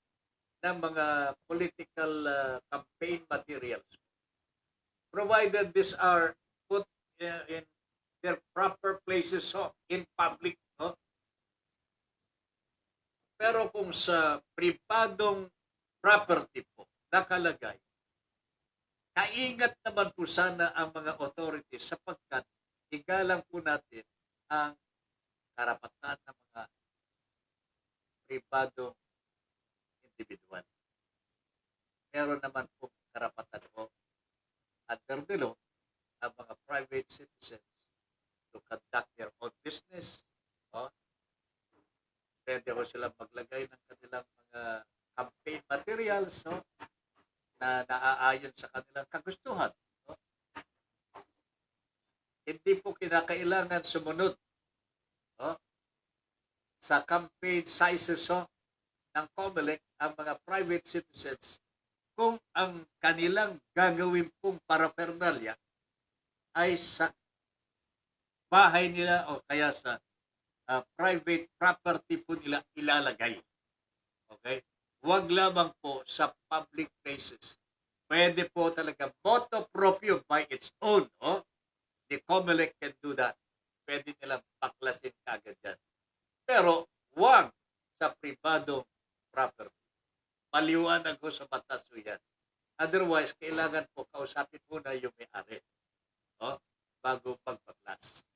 ng mga political campaign materials. Provided these are put in their proper places in public. Pero kung sa pribadong property po nakalagay, kaingat naman po sana ang mga authorities sapagkat igalang po natin ang karapatan ng mga pribadong individual. Meron naman po karapatan po under the law ang mga private citizens to conduct their own business. Oh. Pwede ko silang maglagay ng kanilang mga campaign materials na naaayon sa kanilang kagustuhan. Oh. Hindi po kinakailangan sumunod sa campaign sizes ng COMELEC ang mga private citizens kung ang kanilang gagawin pong paraphernalia ay sa bahay nila o kaya sa private property po nila ilalagay. Okay? Huwag lamang po sa public places. Pwede po talaga motu proprio by its own. The COMELEC can do that. Pwede nilang baklasin kagad yan. Pero huwag sa pribadong property. Paliwanag ko sa batas ko yan. Otherwise, kailangan po kausapin muna yung may-ari bago magpaklas.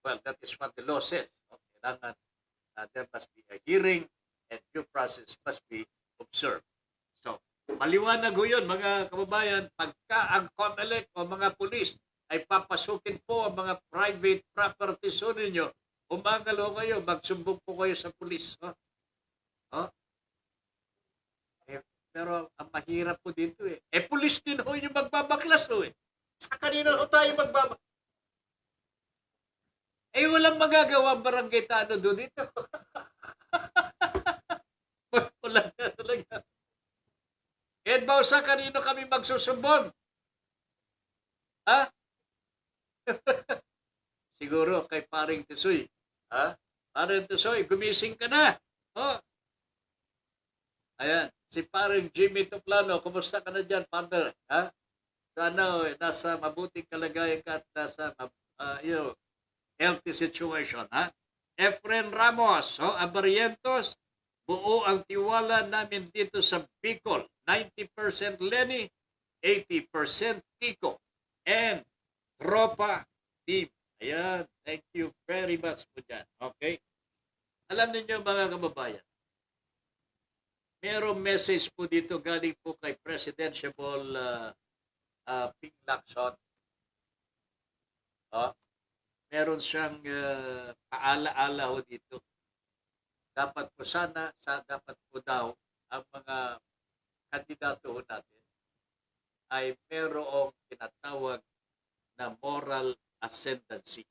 Well, that is what the law says. Kailangan there must be a hearing and due process must be observed. So, maliwanag ho yun, mga kababayan, pagka ang COMELEC o mga pulis ay papasukin po ang mga private properties ninyo, umangal ho kayo, magsumbong po kayo sa pulis. Pero ang mahirap po dito pulis din ho yung magbabaklas Sa kanina ho tayo magbabaklas. Walang magagawa ang barangay Tano doon dito. Wala na talaga. Bausa, kanino kami magsusumbong? Siguro kay Paring Tisoy. Paring Tisoy, gumising ka na. Ayan, si Paring Jimmy Tuplano, kumusta ka na dyan, partner? Sana nasa mabuting kalagayan ka at nasa healthy situation. Efren Ramos, Abarientos, buo ang tiwala namin dito sa Bicol. 90% Lenny, 80% Kiko, and Tropa Team. Ayan, thank you very much po dyan. Okay? Alam niyo mga kababayan, merong message po dito galing po kay Presidential Ping Lacson. Meron siyang paala-ala ho dito. Dapat po dapat po daw ang mga kandidato ho natin ay merong tinatawag na moral ascendancy.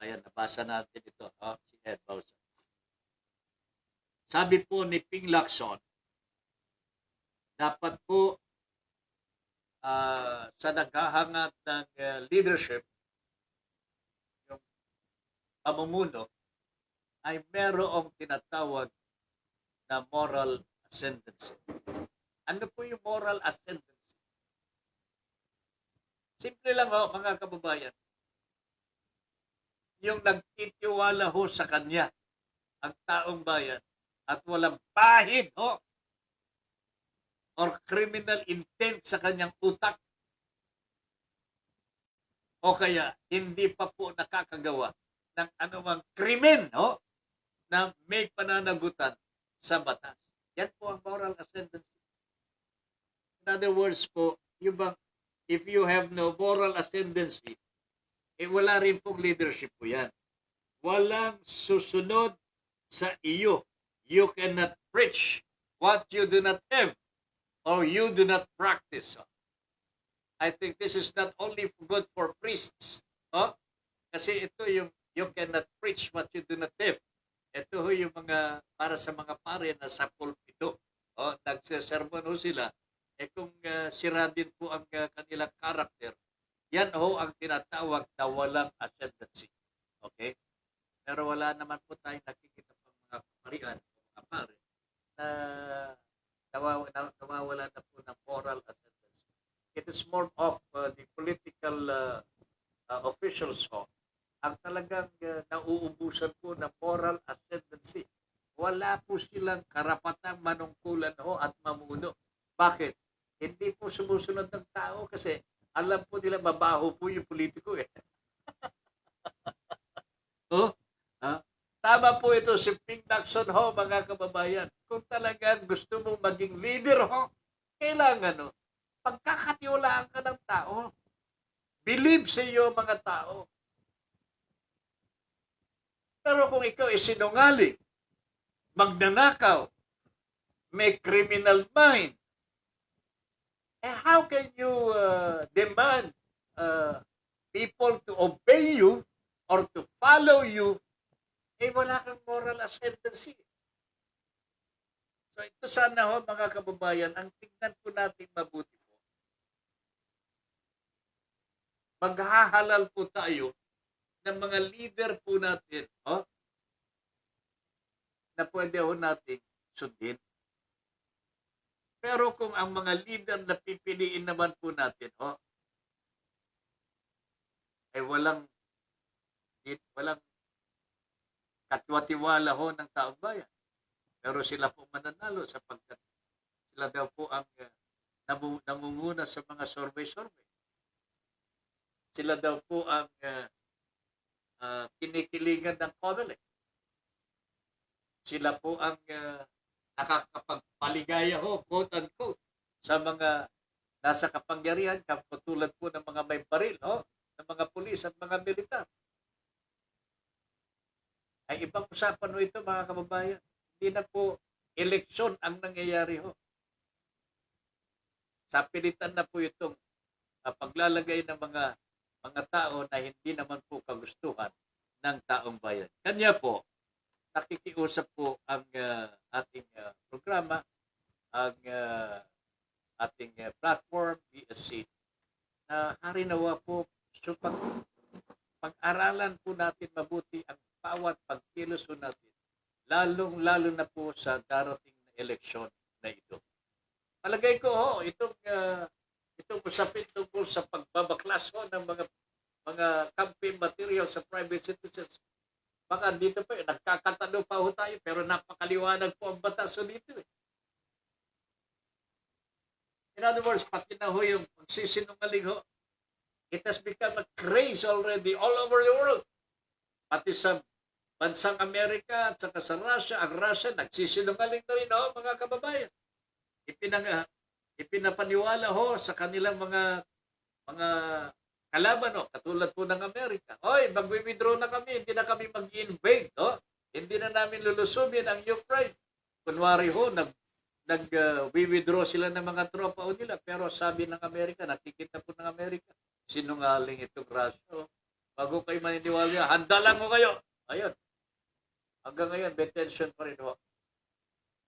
Ayan, nabasa natin ito. Si Ed Bausa. Sabi po ni Ping Lacson, dapat po sa naghahangad ng leadership, yung pamumuno, ay merong tinatawag na moral ascendancy. Ano po yung moral ascendancy? Simple lang mga kababayan. Yung nagtitiwala ho sa kanya ang taong bayan at walang pahid or criminal intent sa kanyang utak o kaya hindi pa po nakakagawa ng anumang krimen na may pananagutan sa batas. Yan po ang moral ascendancy. In other words po, if you have no moral ascendancy, wala rin pong leadership po yan. Walang susunod sa iyo. You cannot preach what you do not have or you do not practice. I think this is not only good for priests. Kasi ito yung you cannot preach what you do not have. Ito yung para sa mga pare na sa pulpito. Nagsesermon sila. Kung sira din po ang kanilang karakter, yan ang tinatawag na walang ascendancy. Okay? Pero wala naman po tayong nakikita pang mga parian, mga pare, na nawawala na po ng moral ascendancy. It is more of the political officials ang talagang nauubusan po ng moral ascendancy. wala po silang karapatang manungkulan ho at mamuno. Bakit? Hindi po sumusunod ng tao kasi alam po nila mabaho po yung politiko eh. Oh, ha? Tama po ito si Ping Lacson ho, mga kababayan. Kung talagang gusto mong maging leader ho, kailangan ho, pagkakatiwalaan ka ng tao. Believe sa iyo mga tao. Pero kung ikaw ay sinungaling, magnanakaw, may criminal mind, how can you demand people to obey you or to follow you? Wala kang moral ascendancy. So ito sana ho mga kababayan, ang tingnan po natin mabuti po. Maghahalal po tayo ng mga leader po natin, na pwede ho natin sundin. Pero kung ang mga leader na pipiliin naman po natin, ay walang katwatiwala ho ng taong bayan. Pero sila po mananalo sapagkat sila daw po ang nangunguna sa mga survey-survey. Sila daw po ang kinikilingan ng COMELEC. Sila po ang nakakapagpaligaya ho, quote-unquote, sa mga nasa kapangyarihan, katulad po ng mga may baril, ng mga pulis at mga militar. Ay ibang usapan ho ito mga kababayan. Hindi na po eleksyon ang nangyayari ho. Sa pilitan na po itong paglalagay ng mga tao na hindi naman po kagustuhan ng taong bayan. Kanya po, nakikiusap po ang ating programa, ang ating platform, BSC, na harinawa po, so pag-aralan po natin mabuti ang bawat pagkilos po natin, lalong-lalo na po sa darating na eleksyon na ito. Palagay ko, itong usapin tungkol sa pagbabaklas ng mga campaign material sa private citizens. Baka dito pa nagkakatalo pa ho tayo, pero napakaliwanag po ang batas dito eh. In other words, pati na ho yung pagsisinungaling ho, it has become a craze already all over the world. Pati sa bansang Amerika at saka sa Russia, ang Russia nagsisinungaling na rin mga kababayan. Ipinapaniwala ho sa kanilang mga kalaban katulad po ng Amerika. Oy, mag-withdraw na kami, hindi na kami mag-invade, Hindi na namin lulusumin ang Ukraine. Kunwari ho, nag-withdraw sila ng mga tropa nila, pero sabi ng Amerika, nakikita po ng Amerika, sinungaling itong Russia. Bago kayo maniniwala, handa lang ho kayo. Ayun. Hanggang ngayon, may tension pa rin ho.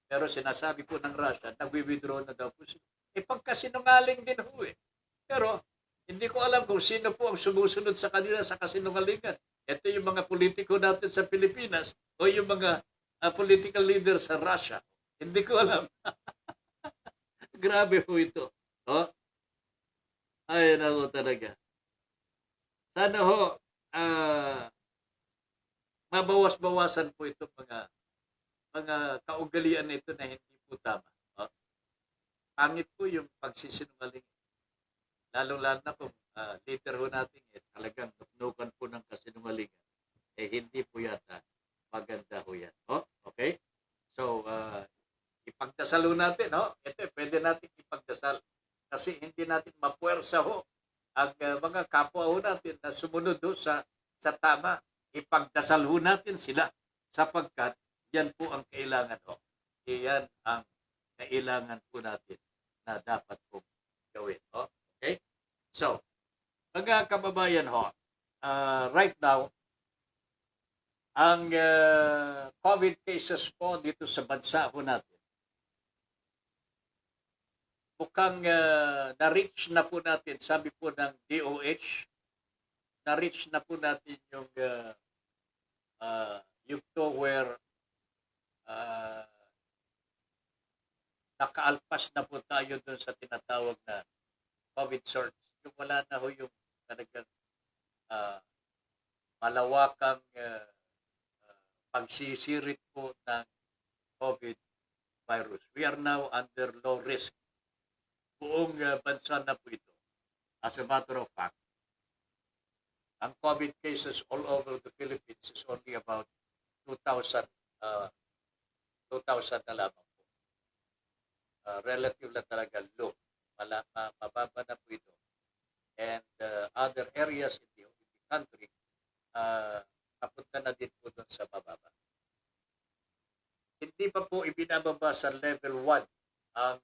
Pero sinasabi po ng Russia, nag-withdraw na daw po sila. Pagkasinungaling din ho eh. Pero, hindi ko alam kung sino po ang sumusunod sa kanila sa kasinungalingan. Ito yung mga politiko natin sa Pilipinas o yung mga political leader sa Russia. Hindi ko alam. Grabe po ito. Ay, nako talaga. Sana ho, mabawas-bawasan po itong mga kaugalian na ito na hindi po tama. Pangit po yung pagsisinungaling. Lalong-lalo na kung leader ho natin talagang nuknukan po ng kasinungalingan. Hindi po yata maganda ho yan. Okay? So, ipagdasal ho natin. Ito, pwede natin ipagdasal. Kasi hindi natin mapuwersa ho ang mga kapwa ho natin na sumunod ho sa tama. Ipagdasal ho natin sila sapagkat yan po ang kailangan ho. Yan ang kailangan po natin na dapat po gawin. Okay? So, mga kababayan right now, ang COVID cases po dito sa bansa ho natin, mukhang na-reach na po natin, sabi po ng DOH, na-reach na po natin yung yugto where nakaalpas na po tayo dun sa tinatawag na COVID surge. Yung wala na ho yung talagang malawakang pagsisirit po ng COVID virus. We are now under low risk. Buong bansa na po ito. As a matter of fact, ang COVID cases all over the Philippines is only about 2,000 2,000 na lamang po. Relative na talaga low. Mababa na po ito. And other areas in the country, papunta na din po doon sa mababa. Hindi pa po ibinababa sa level 1 ang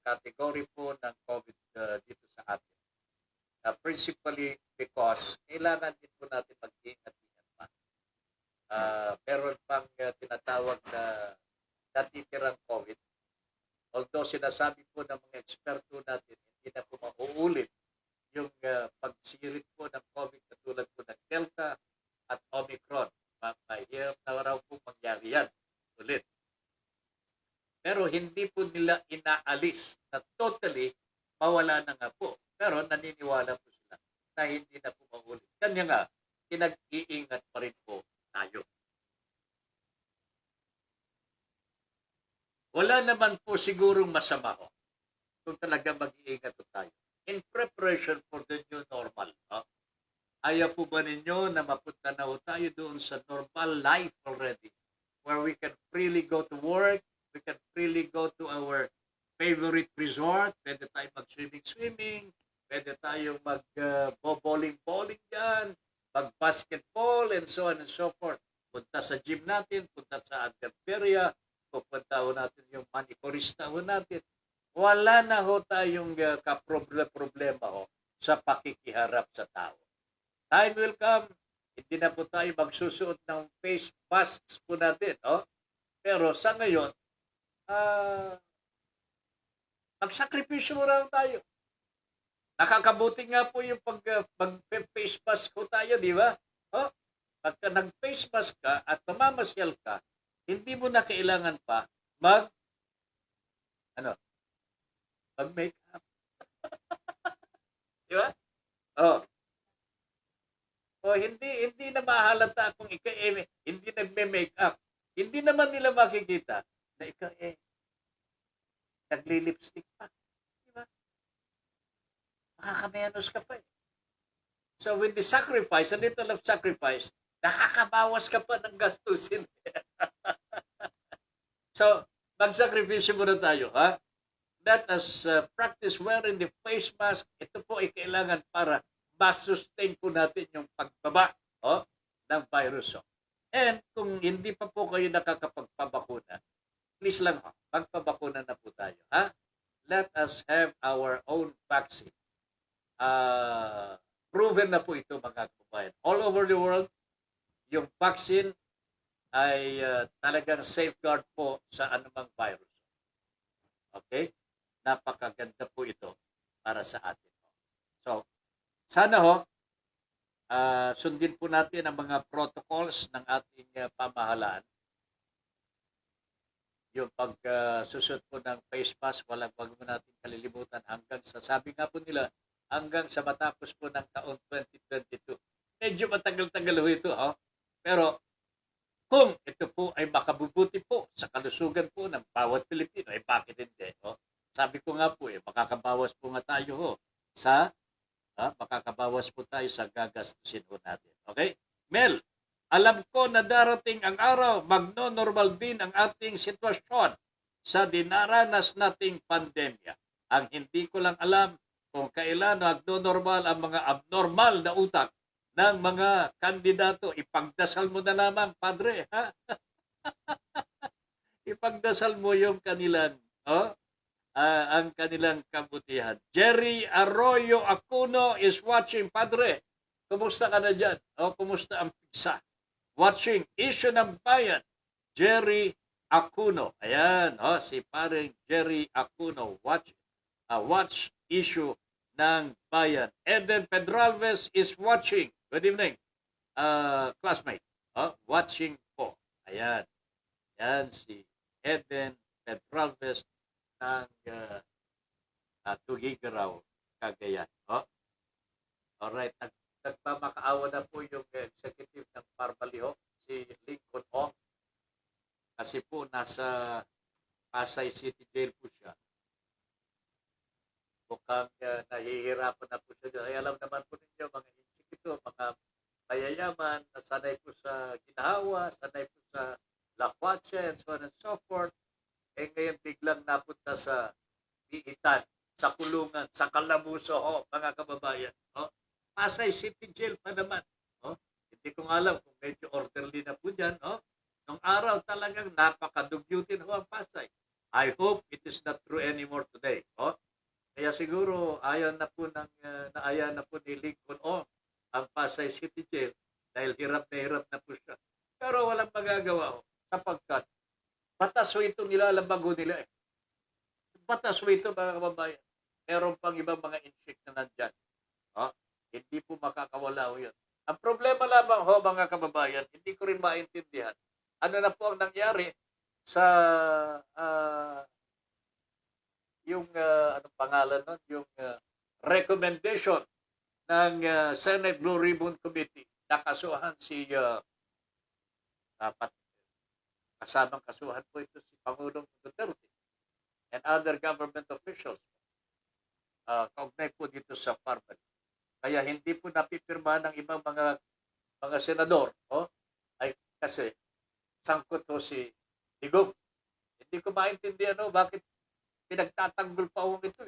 category po ng COVID dito sa atin. Principally because kailangan din po natin mag-ingat-ingat pa. Meron pang tinatawag na natitirang COVID. Although sinasabi po ng mga eksperto natin, hindi na po mauulit yung pagsirit po ng COVID katulad po ng Delta at Omicron. Mahirap na raw po mangyari yan ulit. Pero hindi po nila inaalis na totally mawala na nga po. Pero naniniwala po sila na hindi na po maulit. Kanya nga, pinag-iingat pa rin po tayo. Wala naman po sigurong masama ho kung talaga mag-iingat po tayo. In preparation for the new normal, ayaw po ba ninyo na mapunta na ho tayo doon sa normal life already where we can freely go to work, we can freely go to our favorite resort, pwede tayo mag-swimming, pwede tayo mag-bowling dyan, mag-basketball, and so on and so forth. Punta sa gym natin, punta sa Anteperia, pupunta ho natin yung manicurista ho natin. Wala na ho tayong kaproblema ho sa pakikiharap sa tao. Time will come, hindi na po tayo magsusuot ng face masks po natin. Pero sa ngayon, magsakripisyo lang tayo. Nakakabuti nga po yung pag-face mask ko tayo, di ba? Pagka nag-face mask ka at mamamasyal ka, hindi mo na kailangan pa mag-makeup. Di ba? Hindi na mahalata kung ikaw hindi nagme-makeup. Hindi naman nila makikita na ikaw nagli-lipstick pa. Di ba? Makakamenos ka pa . So with the sacrifice, a little of sacrifice, nakakabawas ka pa ng gastusin. So, magsakripisyo muna tayo, ha? Let us practice wearing the face mask. Ito po ay kailangan para ma-sustain po natin yung pagbaba ng virus. And kung hindi pa po kayo nakakapagpabakuna, please lang, magpabakuna na po tayo. Ha? Let us have our own vaccine. Proven na po ito, mga kababayan. All over the world, yung vaccine ay talagang safeguard po sa anumang virus. Okay? Napakaganda po ito para sa atin. So, sana sundin po natin ang mga protocols ng ating pamahalaan. Yung pagsusot po ng face mask, wag mo natin kalilimutan hanggang sa, sabi nga po nila, hanggang sa matapos po ng taon 2022. Medyo matagal-tagal ho ito, pero kung ito po ay makabubuti po sa kalusugan po ng bawat Pilipino, ay bakit hindi? Sabi ko nga po, makakabawas po nga tayo makakabawas po tayo sa gagastusin po natin. Okay? Mel, alam ko na darating ang araw, magno-normal din ang ating sitwasyon sa dinaranas nating pandemya. Ang hindi ko lang alam kung kailan magno-normal ang mga abnormal na utak ng mga kandidato. Ipagdasal mo na lamang, Padre. Ha? Ipagdasal mo yung kanilang, ang kanilang kabutihan. Jerry Arroyo Acuno is watching, Padre. Kumusta ka na dyan? Kumusta ang pigsa? Watching Issue ng Bayan, Jerry Acuno. Ayan, si paring Jerry Acuno. Watch Issue ng Bayan. Eden Pedralves is watching. Good evening, classmate. Watching po. Ayan. Yan si Eden Pedralves ng Tugigaraw, Cagayan. Alright. Nagmamakaawa na po yung executive ng Parmaliho, si Lincoln Ong. kasi po nasa Pasay City Jail po siya. Mukhang nahihirapan na po siya. Ay, alam naman po ninyo, mga insecure, mga mayayaman, na sanay po sa ginhawa, sanay po sa lakwatsa, and so on and so forth. Eh ngayon biglang napunta sa biitan, sa kulungan, sa kalabuso, mga kababayan. Pasay City Jail pa naman. Hindi ko nga alam kung medyo orderly na po dyan. Nung araw talagang napakadugyutin ang Pasay. I hope it is not true anymore today. Kaya siguro ayaw na po ni Lincoln ang Pasay City Jail dahil hirap na po siya. Pero walang magagawa sapagkat batas ho itong nilalabago nila eh. Batas ho ito mga kababayan. Meron pang ibang mga insect na nandyan. Hindi po makakawala ho yun. Ang problema lamang mga kababayan, hindi ko rin maintindihan. Ano na po ang nangyari sa anong pangalan nun? Yung recommendation ng Senate Blue Ribbon Committee na kasuhan si dapat kasamang kasuhan po ito si Pangulong Duterte and other government officials kaugnay po dito sa Farmers. Kaya hindi po napipirmahan ng ibang mga senador ay kasi sangkot si Digong. Hindi ko maintindihan bakit pinagtatanggol pa ito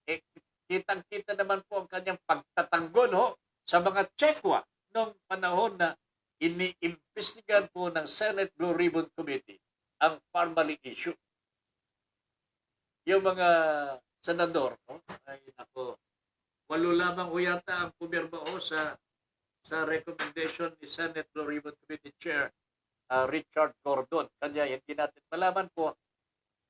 eh. Kitang-kita naman po ang kanyang pagtatanggol sa mga Chekwa noong panahon na iniimbestigahan po ng Senate Blue Ribbon Committee ang Parmali issue. Yung mga senador, ay nako, 8 lamang yata ang pumirma sa recommendation ni Senate Blue Ribbon Committee Chair Richard Gordon. Kanya hindi natin malaman po,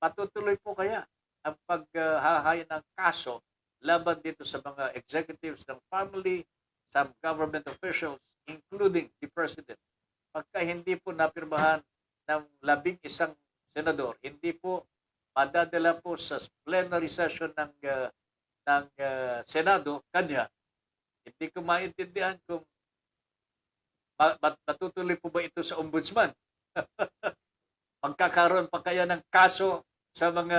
patutuloy po kaya ang paghahay ng kaso laban dito sa mga executives ng family, some government officials, including the President. Pagka hindi po napirmahan ng 11 senador, hindi po madadala po sa plenary session ng Senado, kanya, hindi ko maintindihan kung matutuloy po ba ito sa ombudsman. Magkakaroon pa kaya ng kaso sa mga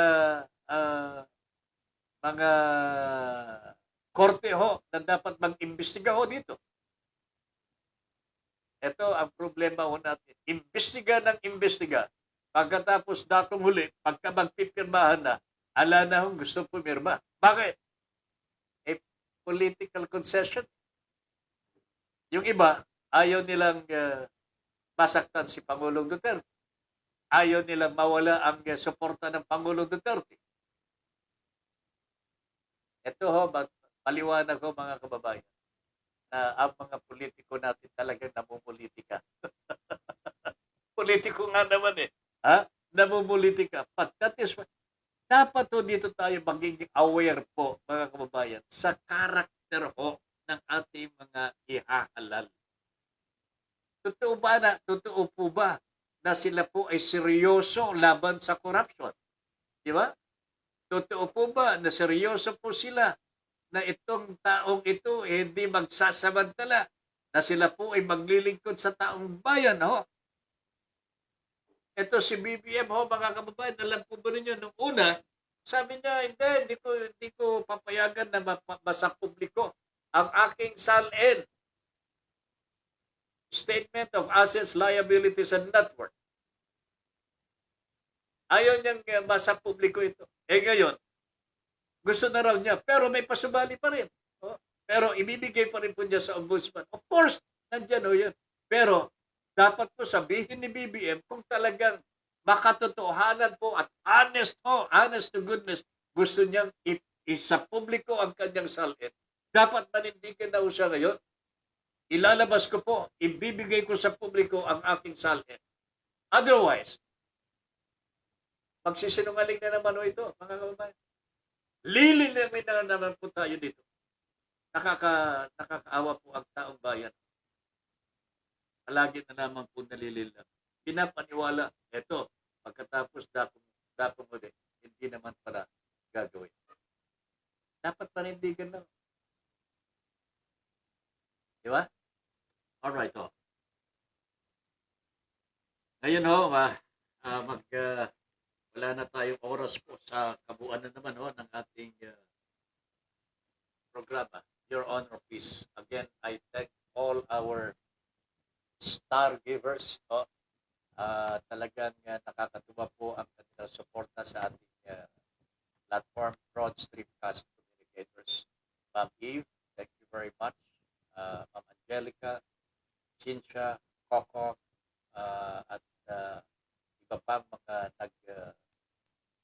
korte na dapat mag-imbestiga dito. Ito ang problema natin. Imbestiga ng imbestiga. Pagkatapos datong huli, pagka magpipirmahan na, ala na gusto pumirma. Bakit? Political concession. Yung iba, ayaw nilang masaktan si Pangulong Duterte. Ayaw nilang mawala ang suporta ng Pangulong Duterte. Ito paliwanag mga kababayan, na ang mga politiko natin talagang namumulitika. Politiko nga naman namumulitika. But that is why dapat dito tayo magiging aware po, mga kababayan, sa karakter ng ating mga ihahalal. Totoo po ba na sila po ay seryoso laban sa corruption? Di ba? Totoo po ba na seryoso po sila na itong taong ito hindi magsasamantala, na sila po ay maglilingkod sa taong bayan? Ito si BBM mga kababayan, alam po ba ninyo, nung una, sabi niya, hindi ko papayagan na masa publiko ang aking SALN, Statement of Assets, Liabilities, and Net Worth. Ayaw niyang masa publiko ito. Ngayon, gusto na raw niya, pero may pasubali pa rin. Pero ibibigay pa rin po niya sa ombudsman. Of course, nandyan yun. Pero, dapat po sabihin ni BBM kung talagang makatotohanan po at honest to goodness, gusto niyang isa publiko ang kanyang SALN. Dapat manindigan na siya ngayon. Ilalabas ko po, ibibigay ko sa publiko ang aking SALN. Otherwise, magsisinungaling na naman ito, mga kababayan. Lililamin na naman po tayo dito. Nakakaawa po ang taong bayan. Palagi na naman po nalililang. Pinapaniwala, eto, pagkatapos datong ulit, hindi naman pala gagawin. Dapat panindigan na. Di ba? Alright, Ngayon Wala na tayong oras po sa kabuuan na naman ng ating programa, Your Honor Peace. Again, I thank all our star givers. Talagang nakakatuwa po ang kanilang suporta sa ating platform, Broad Streamcast Communicators. Ma'am Eve, thank you very much. Ma'am Angelica, Cynthia, Coco, at iba pa mga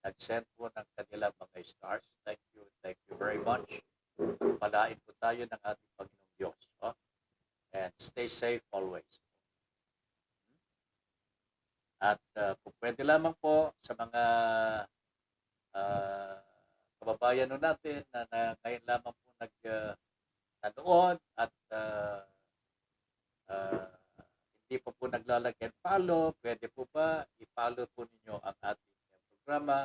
nag-send po ng kanilang mga stars. Thank you very much. Palain po tayo ng ating Panginoong Diyos. And stay safe always. At kung pwede lamang po sa mga kababayan natin na ngayon lamang po nanood at hindi po naglalagyan follow, pwede po ba i-follow po ninyo ang ating programa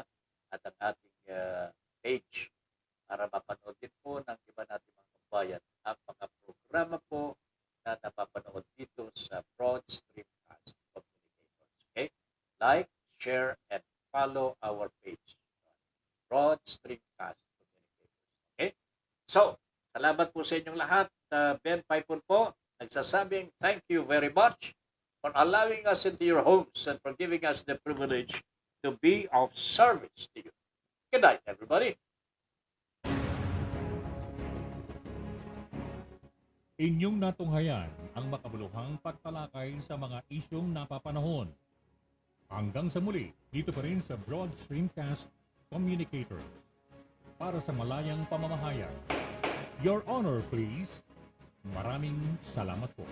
at ang ating page para mapanood din po ng iba nating mga kababayan ang mga programa po na napapanood dito sa Broad Streamcast Communicators. Okay? Like, share, and follow our page. Broad Streamcast Communicators. Okay? So, salamat po sa inyong lahat. Ben Paipon po, nagsasabing thank you very much for allowing us into your homes and for giving us the privilege to be of service to you. Good night, everybody. Inyong natunghayan ang makabuluhang pagtalakay sa mga isyong napapanahon. Hanggang sa muli, dito pa rin sa Broad Streamcast Communicators. Para sa malayang pamamahayag. Your Honor, please. Maraming salamat po.